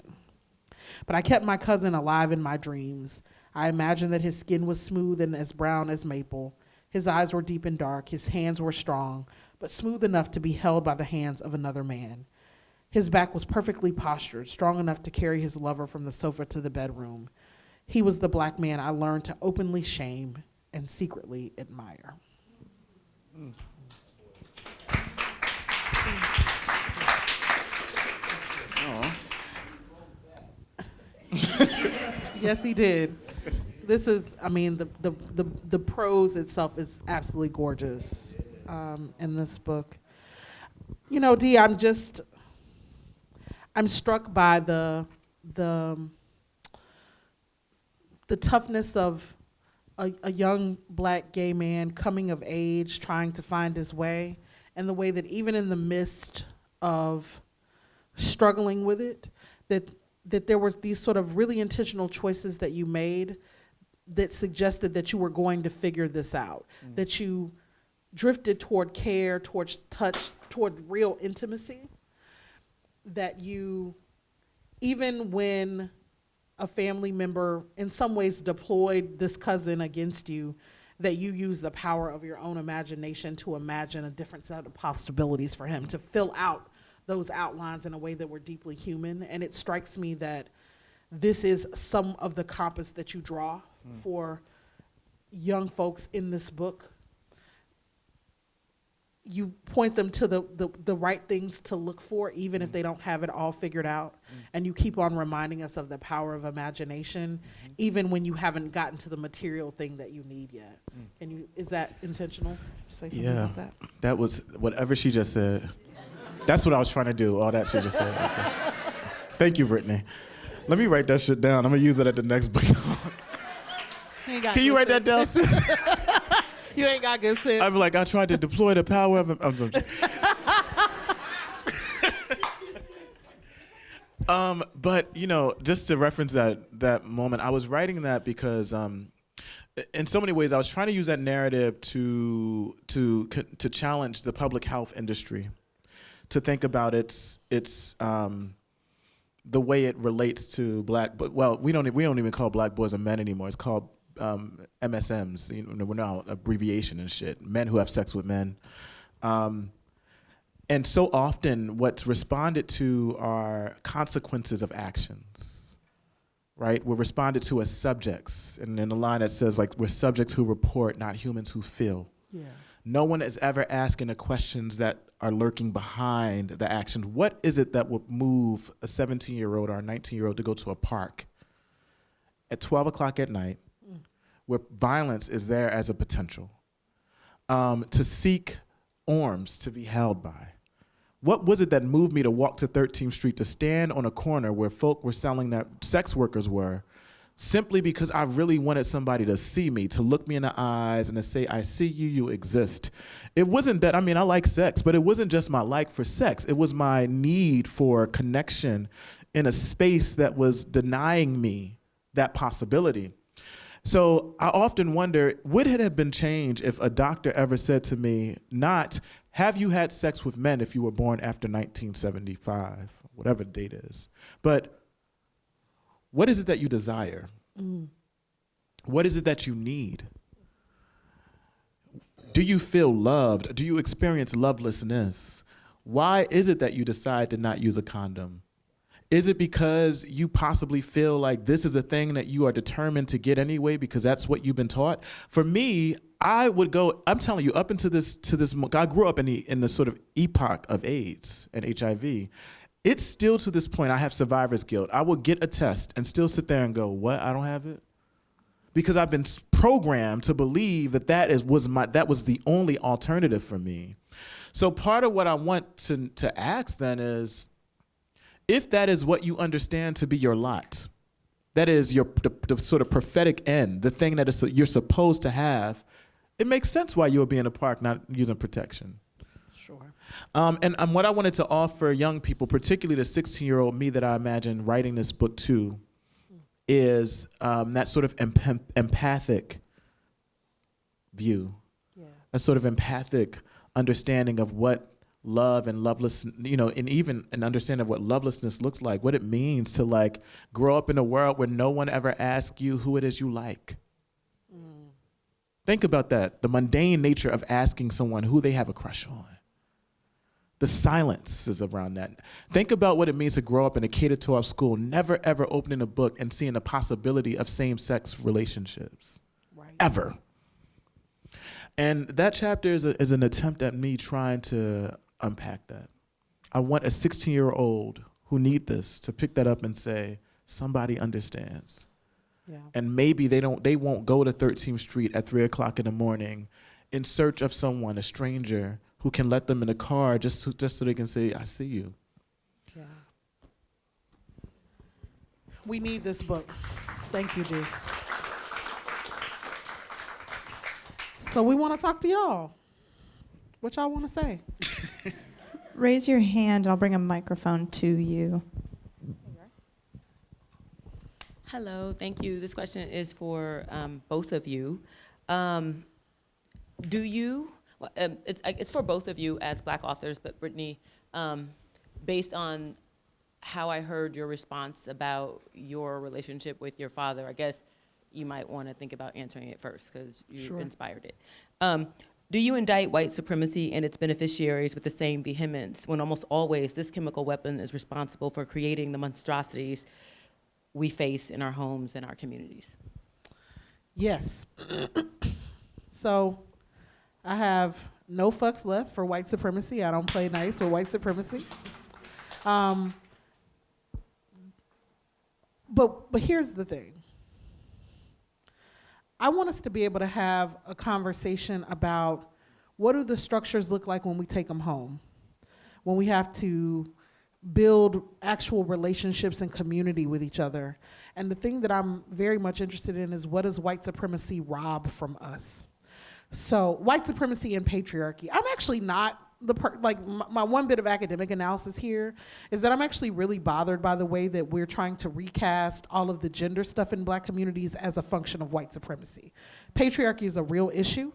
But I kept my cousin alive in my dreams. I imagined that his skin was smooth and as brown as maple. His eyes were deep and dark. His hands were strong, but smooth enough to be held by the hands of another man. His back was perfectly postured, strong enough to carry his lover from the sofa to the bedroom. He was the black man I learned to openly shame and secretly admire. Yes, he did. This is, I mean, the prose itself is absolutely gorgeous in this book. You know, Dee, I'm struck by the toughness of a young black gay man coming of age, trying to find his way, and the way that even in the midst of struggling with it, that there was these sort of really intentional choices that you made that suggested that you were going to figure this out, that you drifted toward care, towards touch, toward real intimacy, that you, even when a family member in some ways deployed this cousin against you, that you use the power of your own imagination to imagine a different set of possibilities for him, to fill out those outlines in a way that were deeply human. And it strikes me that this is some of the compass that you draw for young folks in this book. You point them to the right things to look for, even if they don't have it all figured out. And you keep on reminding us of the power of imagination, even when you haven't gotten to the material thing that you need yet. Is that intentional? Say something about that? That was whatever she just said. That's what I was trying to do, all that she just said. Okay. Thank you, Brittney. Let me write that shit down. I'm gonna use it at the next book. Can you write that down? You ain't got good sense. I'm like, I tried to deploy the power of... But, you know, just to reference that moment, I was writing that because in so many ways I was trying to use that narrative to challenge the public health industry, to think about its the way it relates to we don't even call black boys and men anymore. It's called MSMs, you know, we're now abbreviation and shit, men who have sex with men. And so often what's responded to are consequences of actions, right? We're responded to as subjects. And in the line that says, like, we're subjects who report, not humans who feel. Yeah. No one is ever asking the questions that are lurking behind the actions. What is it that would move a 17-year-old or a 19-year-old to go to a park at 12 o'clock at night, where violence is there as a potential, to seek arms to be held by? What was it that moved me to walk to 13th Street, to stand on a corner where folk were selling that sex workers were, simply because I really wanted somebody to see me, to look me in the eyes and to say, I see you, you exist. It wasn't that, I mean, I like sex, but it wasn't just my like for sex. It was my need for connection in a space that was denying me that possibility. So I often wonder, would it have been changed if a doctor ever said to me, not, have you had sex with men if you were born after 1975, whatever the date is, but what is it that you desire? What is it that you need? Do you feel loved? Do you experience lovelessness? Why is it that you decide to not use a condom? Is it because you possibly feel like this is a thing that you are determined to get anyway because that's what you've been taught? For me, I would go, I'm telling you, up into this, I grew up in the sort of epoch of AIDS and HIV. It's still to this point, I have survivor's guilt. I will get a test and still sit there and go, what, I don't have it? Because I've been programmed to believe that that was the only alternative for me. So part of what I want to ask then is, if that is what you understand to be your lot, that is the sort of prophetic end, the thing that you're supposed to have, it makes sense why you would be in a park not using protection. Sure. And what I wanted to offer young people, particularly the 16-year-old me that I imagine writing this book to, is that sort of empathic view, a sort of empathic understanding of what love and lovelessness, you know, and even an understanding of what lovelessness looks like, what it means to like grow up in a world where no one ever asks you who it is you like. Think about that, the mundane nature of asking someone who they have a crush on. The silence is around that. Think about what it means to grow up in a K-12 school, never ever opening a book and seeing the possibility of same-sex relationships, ever. And that chapter is an attempt at me trying to unpack that. I want a 16-year-old who need this to pick that up and say, somebody understands. Yeah. And maybe they won't go to 13th Street at 3 o'clock in the morning in search of someone, a stranger, who can let them in a car just so they can say, I see you. Yeah. We need this book. Thank you, Dee. So we want to talk to y'all. What y'all want to say? Raise your hand and I'll bring a microphone to you. Hello, thank you. This question is for both of you. it's for both of you as Black authors, but Brittney, based on how I heard your response about your relationship with your father, I guess you might want to think about answering it first because you inspired it. Do you indict white supremacy and its beneficiaries with the same vehemence when almost always this chemical weapon is responsible for creating the monstrosities we face in our homes and our communities? Yes. So I have no fucks left for white supremacy. I don't play nice with white supremacy. But here's the thing. I want us to be able to have a conversation about what do the structures look like when we take them home, when we have to build actual relationships and community with each other. And the thing that I'm very much interested in is what does white supremacy rob from us? So white supremacy and patriarchy. I'm actually not my one bit of academic analysis here is that I'm actually really bothered by the way that we're trying to recast all of the gender stuff in Black communities as a function of white supremacy. Patriarchy is a real issue.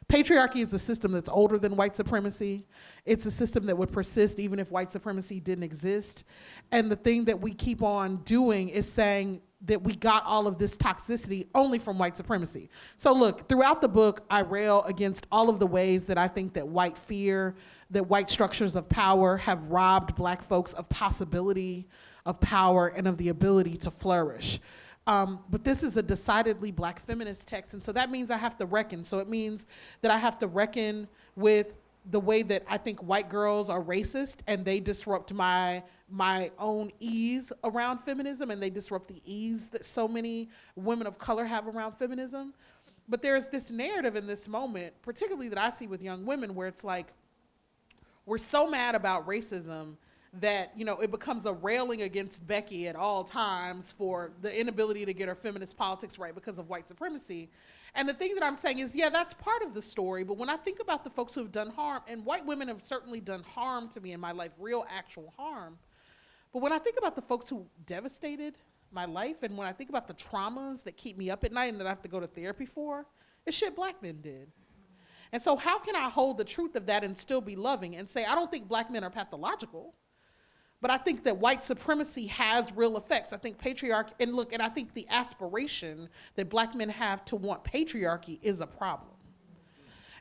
Patriarchy is a system that's older than white supremacy. It's a system that would persist even if white supremacy didn't exist. And the thing that we keep on doing is saying that we got all of this toxicity only from white supremacy. So look, throughout the book, I rail against all of the ways that I think that white fear, that white structures of power have robbed Black folks of possibility, of power, and of the ability to flourish. But this is a decidedly Black feminist text, and so that means I have to reckon. So it means that I have to reckon with the way that I think white girls are racist and they disrupt my own ease around feminism, and they disrupt the ease that so many women of color have around feminism. But there's this narrative in this moment, particularly that I see with young women, where it's like, we're so mad about racism that, you know, it becomes a railing against Becky at all times for the inability to get her feminist politics right because of white supremacy. And the thing that I'm saying is, yeah, that's part of the story, but when I think about the folks who have done harm, and white women have certainly done harm to me in my life, real actual harm, but when I think about the folks who devastated my life, and when I think about the traumas that keep me up at night and that I have to go to therapy for, it's shit Black men did. And so how can I hold the truth of that and still be loving and say, I don't think Black men are pathological, but I think that white supremacy has real effects. I think patriarchy, and look, and I think the aspiration that Black men have to want patriarchy is a problem.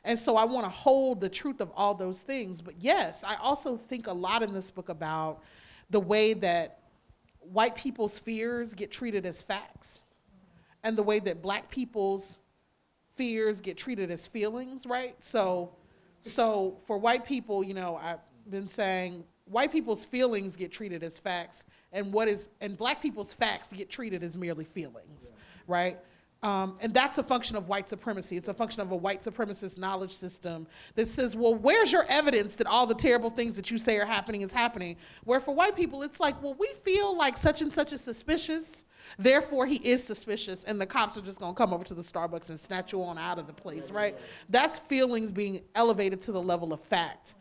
And so I want to hold the truth of all those things. But yes, I also think a lot in this book about the way that white people's fears get treated as facts, and the way that Black people's fears get treated as feelings, right? So for white people, you know, I've been saying, white people's feelings get treated as facts, and Black people's facts get treated as merely feelings, right? And that's a function of white supremacy. It's a function of a white supremacist knowledge system that says, well, where's your evidence that all the terrible things that you say are happening is happening? Where for white people, it's like, well, we feel like such and such is suspicious, therefore he is suspicious, and the cops are just gonna come over to the Starbucks and snatch you on out of the place, right? That's feelings being elevated to the level of fact.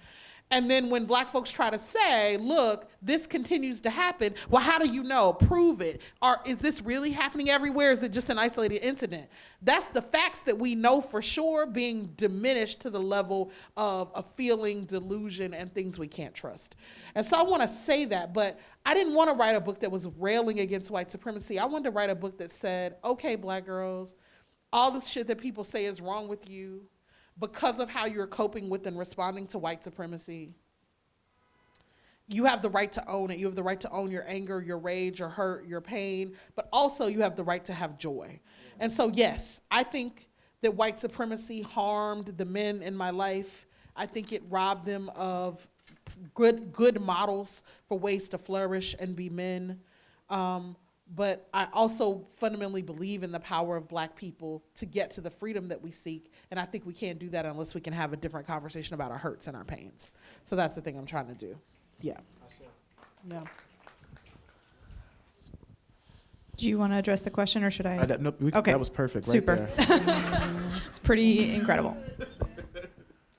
And then when Black folks try to say, look, this continues to happen, well, how do you know? Prove it. Or is this really happening everywhere? Is it just an isolated incident? That's the facts that we know for sure being diminished to the level of a feeling, delusion, and things we can't trust. And so I want to say that, but I didn't want to write a book that was railing against white supremacy. I wanted to write a book that said, okay, Black girls, all this shit that people say is wrong with you, because of how you're coping with and responding to white supremacy, you have the right to own it. You have the right to own your anger, your rage, your hurt, your pain, but also you have the right to have joy. And so, yes, I think that white supremacy harmed the men in my life. I think it robbed them of good models for ways to flourish and be men. But I also fundamentally believe in the power of Black people to get to the freedom that we seek. And I think we can't do that unless we can have a different conversation about our hurts and our pains. So that's the thing I'm trying to do. Yeah. Yeah. Do you want to address the question, or should I? Okay. That was perfect. Super. Right there. It's pretty incredible.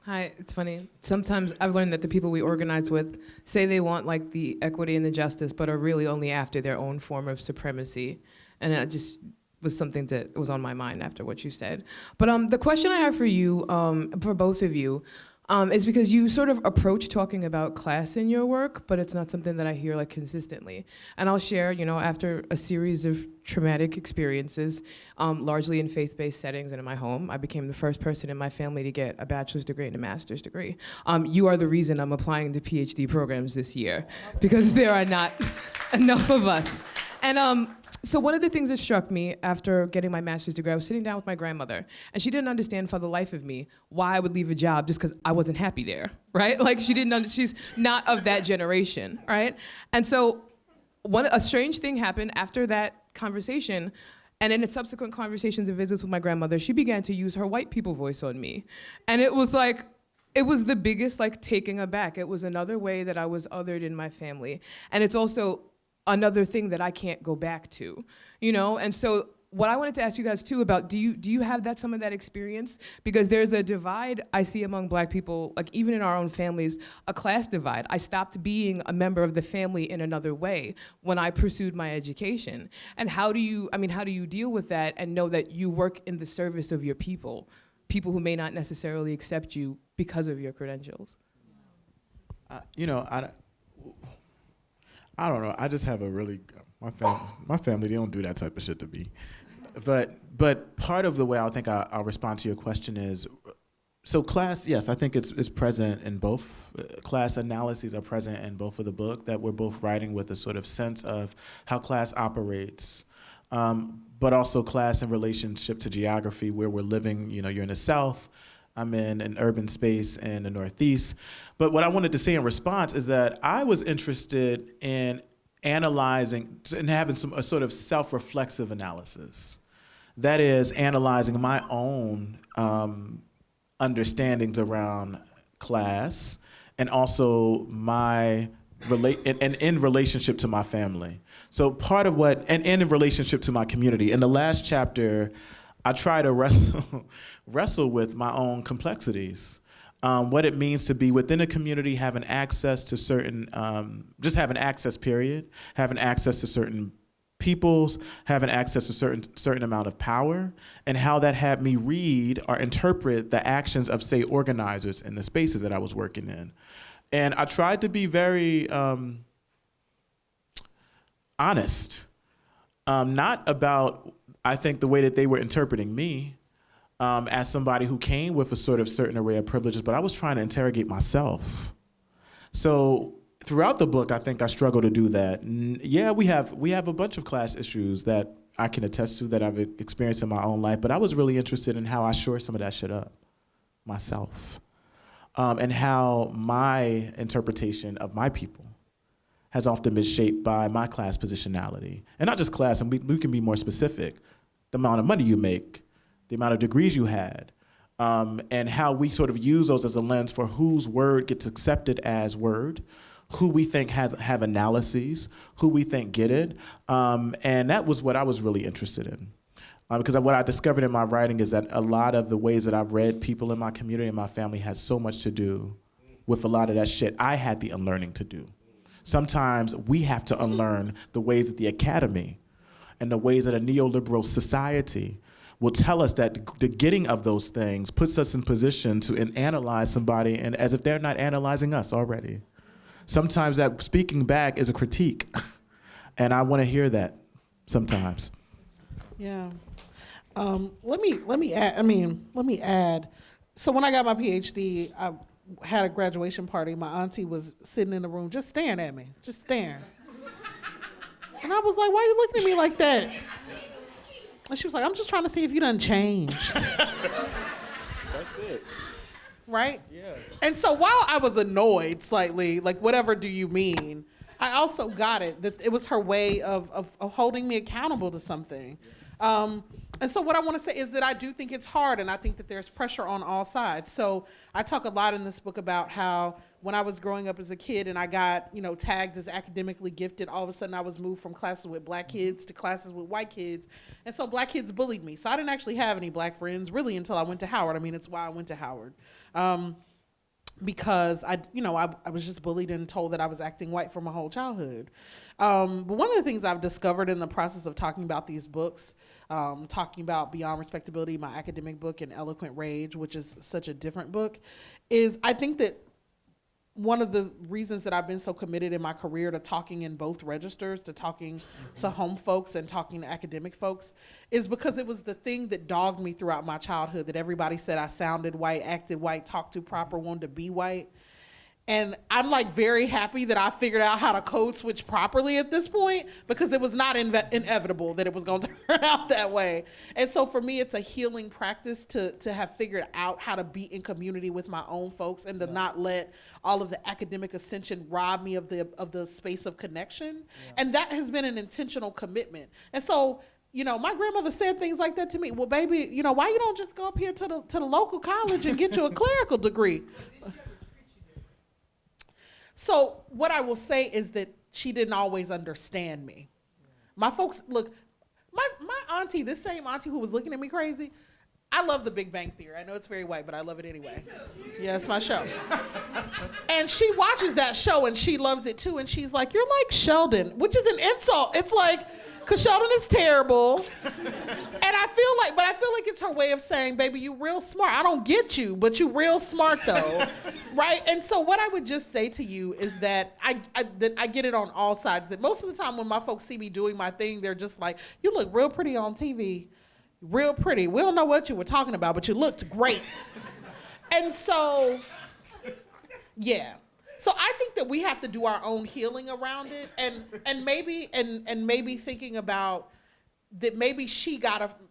Hi, it's funny. Sometimes I've learned that the people we organize with say they want like the equity and the justice, but are really only after their own form of supremacy. And was something that was on my mind after what you said. But the question I have for you, for both of you, is because you sort of approach talking about class in your work, but it's not something that I hear like consistently. And I'll share, after a series of traumatic experiences, largely in faith-based settings and in my home, I became the first person in my family to get a bachelor's degree and a master's degree. You are the reason I'm applying to PhD programs this year, because there are not enough of us. And so one of the things that struck me after getting my master's degree, I was sitting down with my grandmother, and she didn't understand for the life of me why I would leave a job just because I wasn't happy there, right? Like she's not of that generation, right? And so a strange thing happened after that conversation, and in its subsequent conversations and visits with my grandmother, she began to use her white people voice on me. And it was the biggest taking aback. It was another way that I was othered in my family. And it's also another thing that I can't go back to, And so what I wanted to ask you guys too about, do you have some of that experience? Because there's a divide I see among Black people, even in our own families, a class divide. I stopped being a member of the family in another way when I pursued my education. And how do you deal with that and know that you work in the service of your people who may not necessarily accept you because of your credentials? I don't know. I just have a really my family. They don't do that type of shit to me. But part of the way I think I'll respond to your question is, so class. Yes, I think it's present in both. Class analyses are present in both of the book. That we're both writing with a sort of sense of how class operates, but also class in relationship to geography, where we're living. You're in the South. I'm in an urban space in the Northeast. But what I wanted to say in response is that I was interested in analyzing and having a sort of self-reflexive analysis. That is, analyzing my own understandings around class and also in relationship to my family. So part of and in relationship to my community. In the last chapter, I try to wrestle with my own complexities, what it means to be within a community, having access to certain, just having access, period, having access to certain peoples, having access to certain amount of power, and how that had me read or interpret the actions of, say, organizers in the spaces that I was working in. And I tried to be very honest, not about, I think, the way that they were interpreting me as somebody who came with a sort of certain array of privileges, but I was trying to interrogate myself. So throughout the book, I think I struggle to do that. Yeah, we have a bunch of class issues that I can attest to that I've experienced in my own life, but I was really interested in how I shore some of that shit up myself, and how my interpretation of my people has often been shaped by my class positionality. And not just class, and we can be more specific. The amount of money you make, the amount of degrees you had, and how we sort of use those as a lens for whose word gets accepted as word, who we think have analyses, who we think get it. And that was what I was really interested in. Because what I discovered in my writing is that a lot of the ways that I've read people in my community and my family has so much to do with a lot of that shit I had the unlearning to do. Sometimes we have to unlearn the ways that the academy and the ways that a neoliberal society will tell us that the getting of those things puts us in position to analyze somebody and as if they're not analyzing us already. Sometimes that speaking back is a critique, and I want to hear that sometimes. Yeah. Let me add. So when I got my PhD, I had a graduation party. My auntie was sitting in the room just staring at me, just staring. And I was like, why are you looking at me like that? And she was like, I'm just trying to see if you done changed. That's it. Right? Yeah. And so while I was annoyed slightly, like, whatever do you mean? I also got it, that it was her way of holding me accountable to something. And so what I want to say is that I do think it's hard, and I think that there's pressure on all sides. So I talk a lot in this book about how when I was growing up as a kid and I got, tagged as academically gifted, all of a sudden I was moved from classes with black kids to classes with white kids. And so black kids bullied me. So I didn't actually have any black friends really until I went to Howard. I mean, it's why I went to Howard. because I was just bullied and told that I was acting white for my whole childhood. But one of the things I've discovered in the process of talking about these books, talking about Beyond Respectability, my academic book, and Eloquent Rage, which is such a different book, is I think that one of the reasons that I've been so committed in my career to talking in both registers, to talking to home folks and talking to academic folks, is because it was the thing that dogged me throughout my childhood, that everybody said I sounded white, acted white, talked too proper, wanted to be white. And I'm like very happy that I figured out how to code switch properly at this point, because it was not inevitable that it was going to turn out that way. And so for me, it's a healing practice to have figured out how to be in community with my own folks and to not let all of the academic ascension rob me of the space of connection. Yeah. And that has been an intentional commitment. And so, my grandmother said things like that to me. Well, baby, why you don't just go up here to the local college and get you a clerical degree? So what I will say is that she didn't always understand me. My folks, look, my auntie, this same auntie who was looking at me crazy, I love The Big Bang Theory. I know it's very white, but I love it anyway. Yeah, it's my show. And she watches that show and she loves it too. And she's like, you're like Sheldon, which is an insult. It's like, because Sheldon is terrible. And I feel like it's her way of saying, baby, you real smart. I don't get you, but you real smart though, right? And so what I would just say to you is that I get it on all sides. That most of the time when my folks see me doing my thing, they're just like, you look real pretty on TV, real pretty. We don't know what you were talking about, but you looked great. And so, yeah. So I think that we have to do our own healing around it, and maybe thinking about that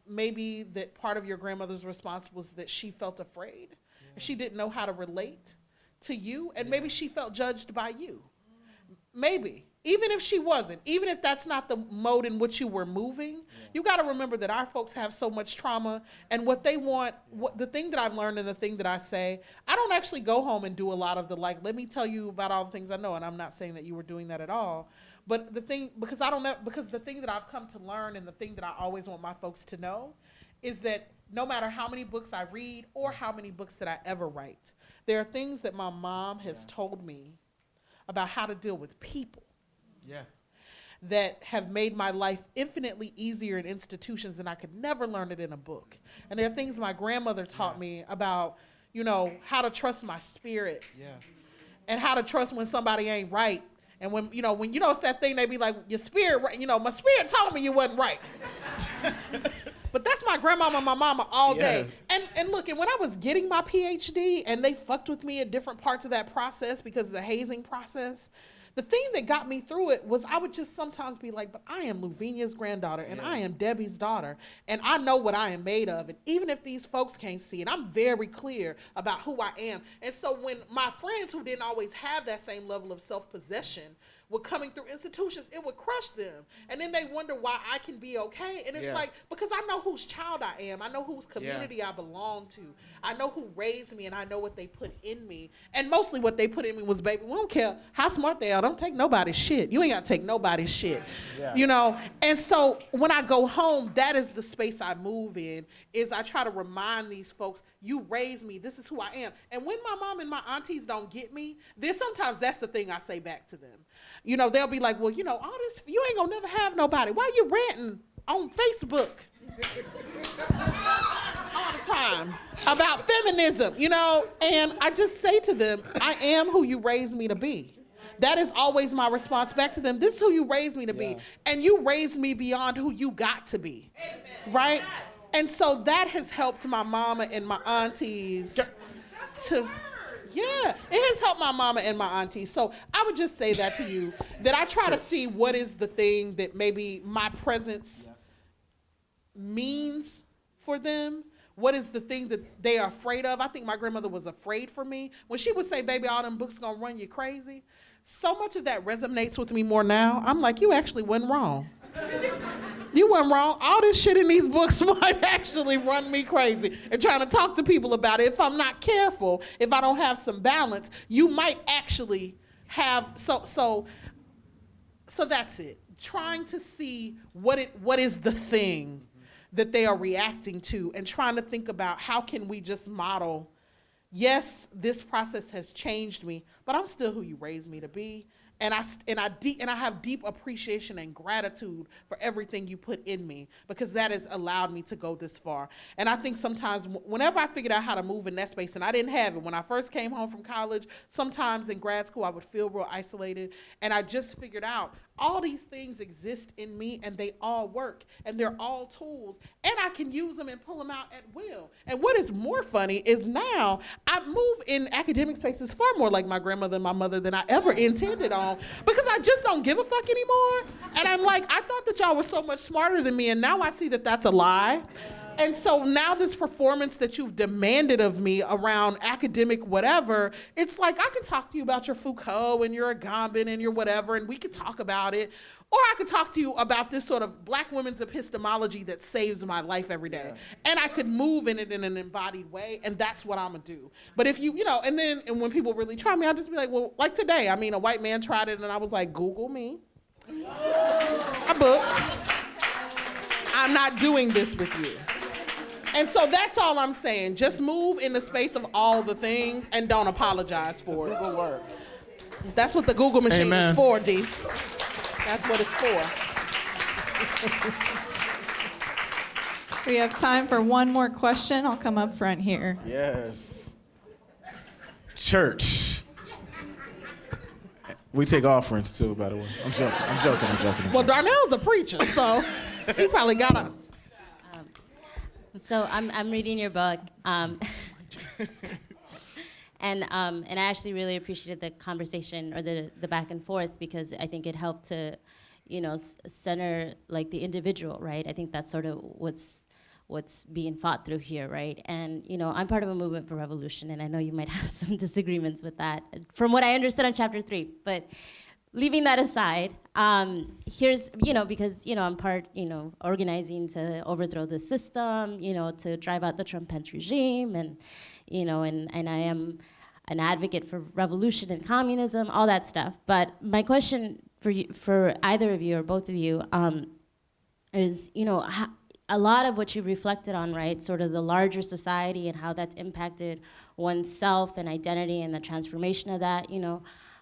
maybe that part of your grandmother's response was that she felt afraid. Yeah. She didn't know how to relate to you, and maybe she felt judged by you. Maybe. Even if she wasn't, even if that's not the mode in which you were moving, you got to remember that our folks have so much trauma, and what they want, the thing that I've learned and the thing that I say, I don't actually go home and do a lot of the let me tell you about all the things I know, and I'm not saying that you were doing that at all, but the thing, because the thing that I've come to learn and the thing that I always want my folks to know is that no matter how many books I read or how many books that I ever write, there are things that my mom has told me about how to deal with people. Yeah. That have made my life infinitely easier in institutions, and I could never learn it in a book. And there are things my grandmother taught me about, how to trust my spirit. Yeah. And how to trust when somebody ain't right. And when it's that thing, they be like, your spirit, my spirit told me you wasn't right. But that's my grandmama and my mama all day. Yes. And look, and when I was getting my PhD and they fucked with me at different parts of that process because it's a hazing process, the thing that got me through it was I would just sometimes be like, but I am Luvinia's granddaughter, and I am Debbie's daughter, and I know what I am made of. And even if these folks can't see it, I'm very clear about who I am. And so when my friends who didn't always have that same level of self-possession were coming through institutions, it would crush them. And then they wonder why I can be okay. And it's like, because I know whose child I am. I know whose community I belong to. I know who raised me, and I know what they put in me. And mostly what they put in me was, baby, we don't care how smart they are. Don't take nobody's shit. You ain't got to take nobody's shit. Yeah. And so when I go home, that is the space I move in, is I try to remind these folks, you raised me. This is who I am. And when my mom and my aunties don't get me, then sometimes that's the thing I say back to them. They'll be like, well, all this, you ain't gonna never have nobody. Why you ranting on Facebook all the time about feminism, And I just say to them, I am who you raised me to be. That is always my response back to them. This is who you raised me to be. And you raised me beyond who you got to be. Amen. Right? And so that has helped my mama and my aunties to... Yeah, it has helped my mama and my aunties. So I would just say that to you, that I try to see what is the thing that maybe my presence means for them. What is the thing that they are afraid of? I think my grandmother was afraid for me. When she would say, baby, all them books gonna run you crazy, so much of that resonates with me more now. I'm like, you actually wasn't wrong. You weren't wrong. All this shit in these books might actually run me crazy. And trying to talk to people about it, if I'm not careful, if I don't have some balance, you might actually have, so that's it. Trying to see what is the thing that they are reacting to, and trying to think about how can we just model yes, this process has changed me, but I'm still who you raised me to be. And I have deep appreciation and gratitude for everything you put in me, because that has allowed me to go this far. And I think sometimes whenever I figured out how to move in that space, and I didn't have it when I first came home from college, sometimes in grad school I would feel real isolated, and I just figured out all these things exist in me and they all work and they're all tools and I can use them and pull them out at will. And what is more funny is now I move in academic spaces far more like my grandmother and my mother than I ever intended on, because I just don't give a fuck anymore. And I'm like, I thought that y'all were so much smarter than me, and now I see that that's a lie. And so now this performance that you've demanded of me around academic whatever, it's like I can talk to you about your Foucault and your Agamben and your whatever, and we could talk about it. Or I could talk to you about this sort of Black women's epistemology that saves my life every day. Yeah. And I could move in it in an embodied way, and that's what I'm gonna do. But if you know, and when people really try me, I'll just be like, well, like today, I mean, a white man tried it and I was like, Google me. My books. I'm not doing this with you. And so that's all I'm saying. Just move in the space of all the things and don't apologize for it. Good work. That's what the Google machine is for, D. That's what it's for. We have time for one more question. I'll come up front here. Yes. Church. We take offerings too, by the way. I'm joking. Well, Darnell's a preacher, so he probably got a... So I'm reading your book, and I actually really appreciated the conversation or the back and forth, because I think it helped to, center like the individual, right? I think that's sort of what's being fought through here, right? And I'm part of a movement for revolution, and I know you might have some disagreements with that, from what I understood on chapter 3, but. Leaving that aside, here's, because, I'm part, organizing to overthrow the system, to drive out the Trump-Pence regime, and, and I am an advocate for revolution and communism, all that stuff. But my question for you, for either of you or both of you, is, a lot of what you reflected on, right, sort of the larger society and how that's impacted oneself and identity and the transformation of that,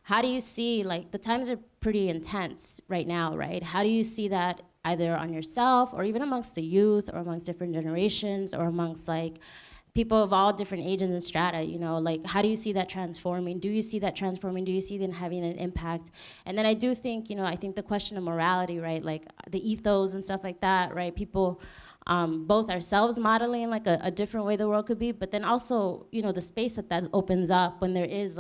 how do you see, like, the times are pretty intense right now, right? How do you see that either on yourself or even amongst the youth or amongst different generations or amongst, like, people of all different ages and strata, like, how do you see that transforming? Do you see that transforming? Do you see them having an impact? And then I do think, I think the question of morality, right, like the ethos and stuff like that, right? People, both ourselves modeling like a different way the world could be, but then also, the space that opens up when there is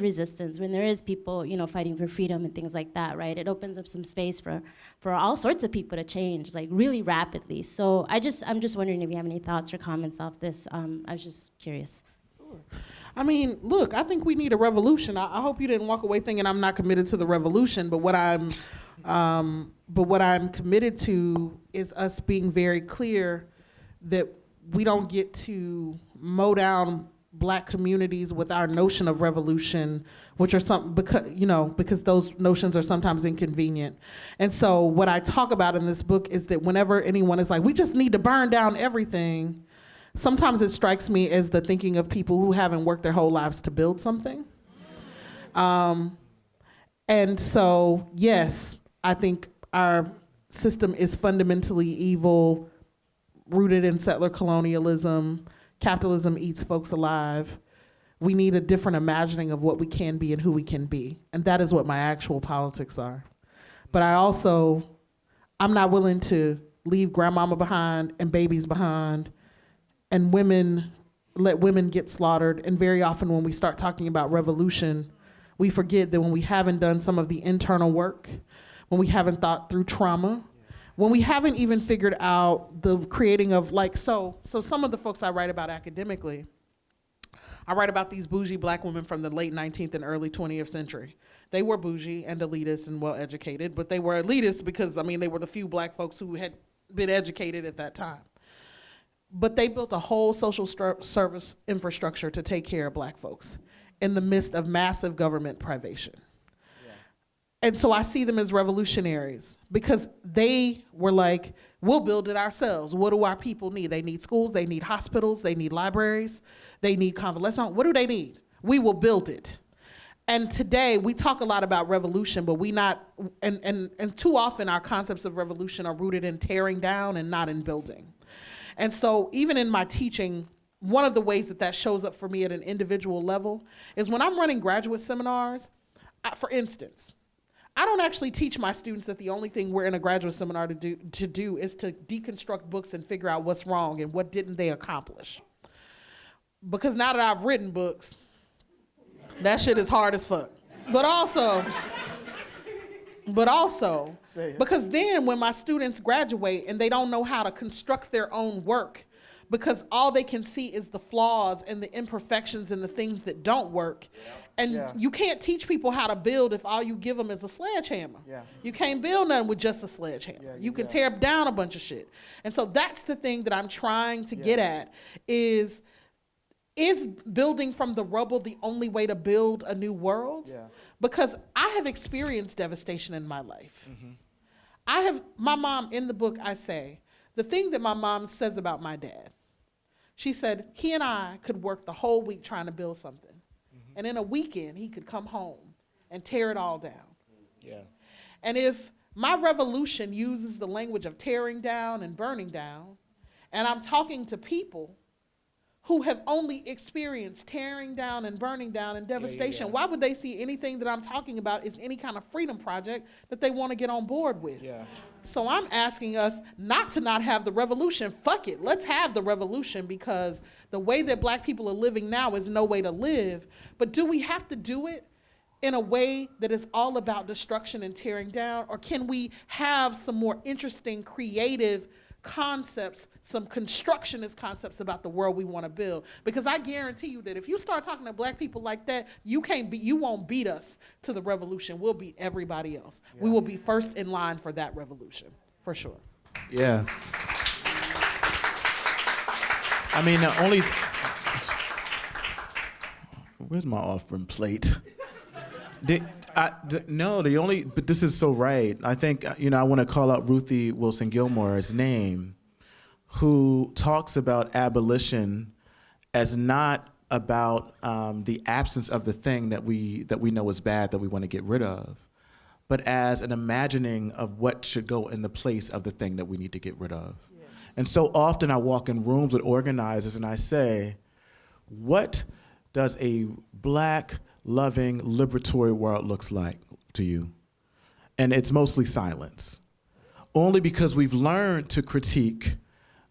resistance, when there is people, fighting for freedom and things like that, right? It opens up some space for all sorts of people to change, like, really rapidly. So I'm just wondering if you have any thoughts or comments off this. I was just curious. Sure. I mean, look, I think we need a revolution. I hope you didn't walk away thinking I'm not committed to the revolution, but what I'm committed to is us being very clear that we don't get to mow down Black communities with our notion of revolution, which are because those notions are sometimes inconvenient. And so what I talk about in this book is that whenever anyone is like, we just need to burn down everything, sometimes it strikes me as the thinking of people who haven't worked their whole lives to build something. And so, yes, I think our system is fundamentally evil, rooted in settler colonialism. Capitalism eats folks alive. We need a different imagining of what we can be and who we can be. And that is what my actual politics are. But I'm not willing to leave grandmama behind and babies behind and let women get slaughtered. And very often when we start talking about revolution, we forget that when we haven't done some of the internal work, when we haven't thought through trauma, when we haven't even figured out the creating of, like, so some of the folks I write about academically, I write about these bougie Black women from the late 19th and early 20th century. They were bougie and elitist and well-educated, but they were elitist because, they were the few Black folks who had been educated at that time. But they built a whole social service infrastructure to take care of Black folks in the midst of massive government privation. And so I see them as revolutionaries because they were like, we'll build it ourselves. What do our people need? They need schools, they need hospitals, they need libraries, they need convalescent. What do they need? We will build it. And today we talk a lot about revolution, but and too often our concepts of revolution are rooted in tearing down and not in building. And so even in my teaching, one of the ways that shows up for me at an individual level is when I'm running graduate seminars, for instance, I don't actually teach my students that the only thing we're in a graduate seminar to do is to deconstruct books and figure out what's wrong and what didn't they accomplish. Because now that I've written books, that shit is hard as fuck. But also, because then when my students graduate and they don't know how to construct their own work, because all they can see is the flaws and the imperfections and the things that don't work. And you can't teach people how to build if all you give them is a sledgehammer. You can't build nothing with just a sledgehammer. You can tear down a bunch of shit. And so that's the thing that I'm trying to get at is building from the rubble the only way to build a new world? Because I have experienced devastation in my life. My mom, in the book, I say, the thing that my mom says about my dad, she said, he and I could work the whole week trying to build something. And in a weekend, he could come home and tear it all down. And if my revolution uses the language of tearing down and burning down, and I'm talking to people who have only experienced tearing down and burning down and devastation, why would they see anything that I'm talking about as any kind of freedom project that they want to get on board with? So I'm asking us not to not have the revolution. Fuck it, let's have the revolution, because the way that Black people are living now is no way to live. But do we have to do it in a way that is all about destruction and tearing down? Or can we have some more interesting, creative concepts, some constructionist concepts about the world we want to build? Because I guarantee you that if you start talking to Black people like that, you won't beat us to the revolution. We'll beat everybody else. We will be first in line for that revolution, for sure. I mean, where's my offering plate? But this is so right. I think, I want to call out Ruthie Wilson Gilmore's name, who talks about abolition as not about the absence of the thing that we know is bad, that we want to get rid of, but as an imagining of what should go in the place of the thing that we need to get rid of. And so often I walk in rooms with organizers and I say, what does a Black, loving, liberatory world looks like to you? And it's mostly silence. Only because we've learned to critique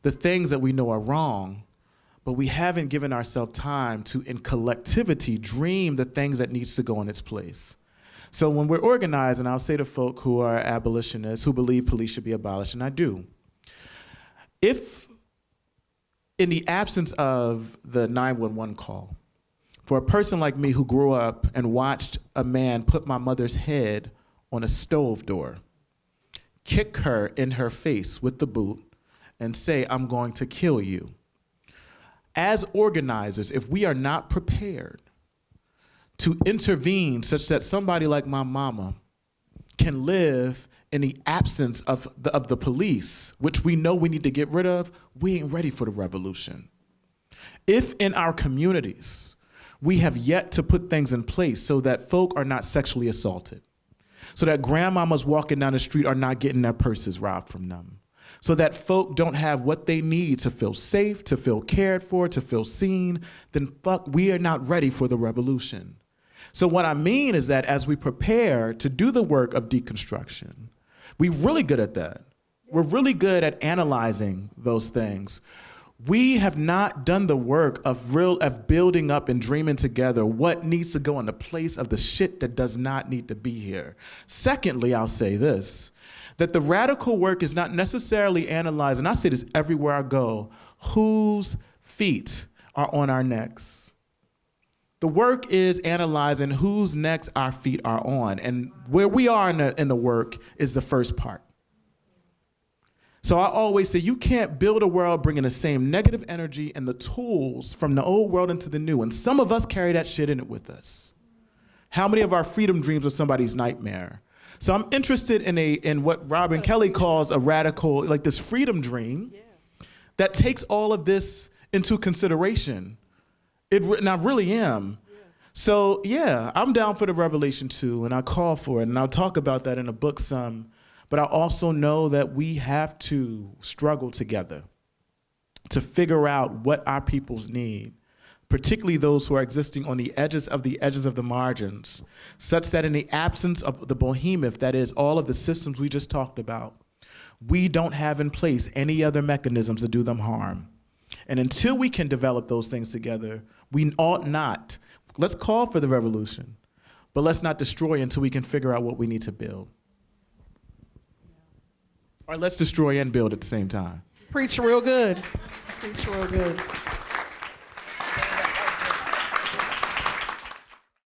the things that we know are wrong, but we haven't given ourselves time to, in collectivity, dream the things that needs to go in its place. So when we're organizing, I'll say to folk who are abolitionists, who believe police should be abolished, and I do, if in the absence of the 911 call, for a person like me who grew up and watched a man put my mother's head on a stove door, kick her in her face with the boot, and say, I'm going to kill you. As organizers, if we are not prepared to intervene such that somebody like my mama can live in the absence of the police, which we know we need to get rid of, we ain't ready for the revolution. If in our communities, we have yet to put things in place so that folk are not sexually assaulted, so that grandmamas walking down the street are not getting their purses robbed from them, so that folk don't have what they need to feel safe, to feel cared for, to feel seen, then fuck, we are not ready for the revolution. So what I mean is that as we prepare to do the work of deconstruction, we're really good at that. We're really good at analyzing those things. We have not done the work of building up and dreaming together what needs to go in the place of the shit that does not need to be here. Secondly, I'll say this, that the radical work is not necessarily analyzing, I say this everywhere I go, whose feet are on our necks. The work is analyzing whose necks our feet are on, and where we are in the work is the first part. So I always say you can't build a world bringing the same negative energy and the tools from the old world into the new, and some of us carry that shit in it with us. How many of our freedom dreams were somebody's nightmare? So I'm interested in what Robin Kelly calls a radical, like this freedom dream that takes all of this into consideration. And I really am. So yeah, I'm down for the revelation too, and I call for it, and I'll talk about that in the book some, but I also know that we have to struggle together to figure out what our peoples need, particularly those who are existing on the edges of the margins, such that in the absence of the behemoth, that is all of the systems we just talked about, we don't have in place any other mechanisms to do them harm. And until we can develop those things together, we ought not, let's call for the revolution, but let's not destroy until we can figure out what we need to build. Or let's destroy and build at the same time. Preach real good. Preach real good.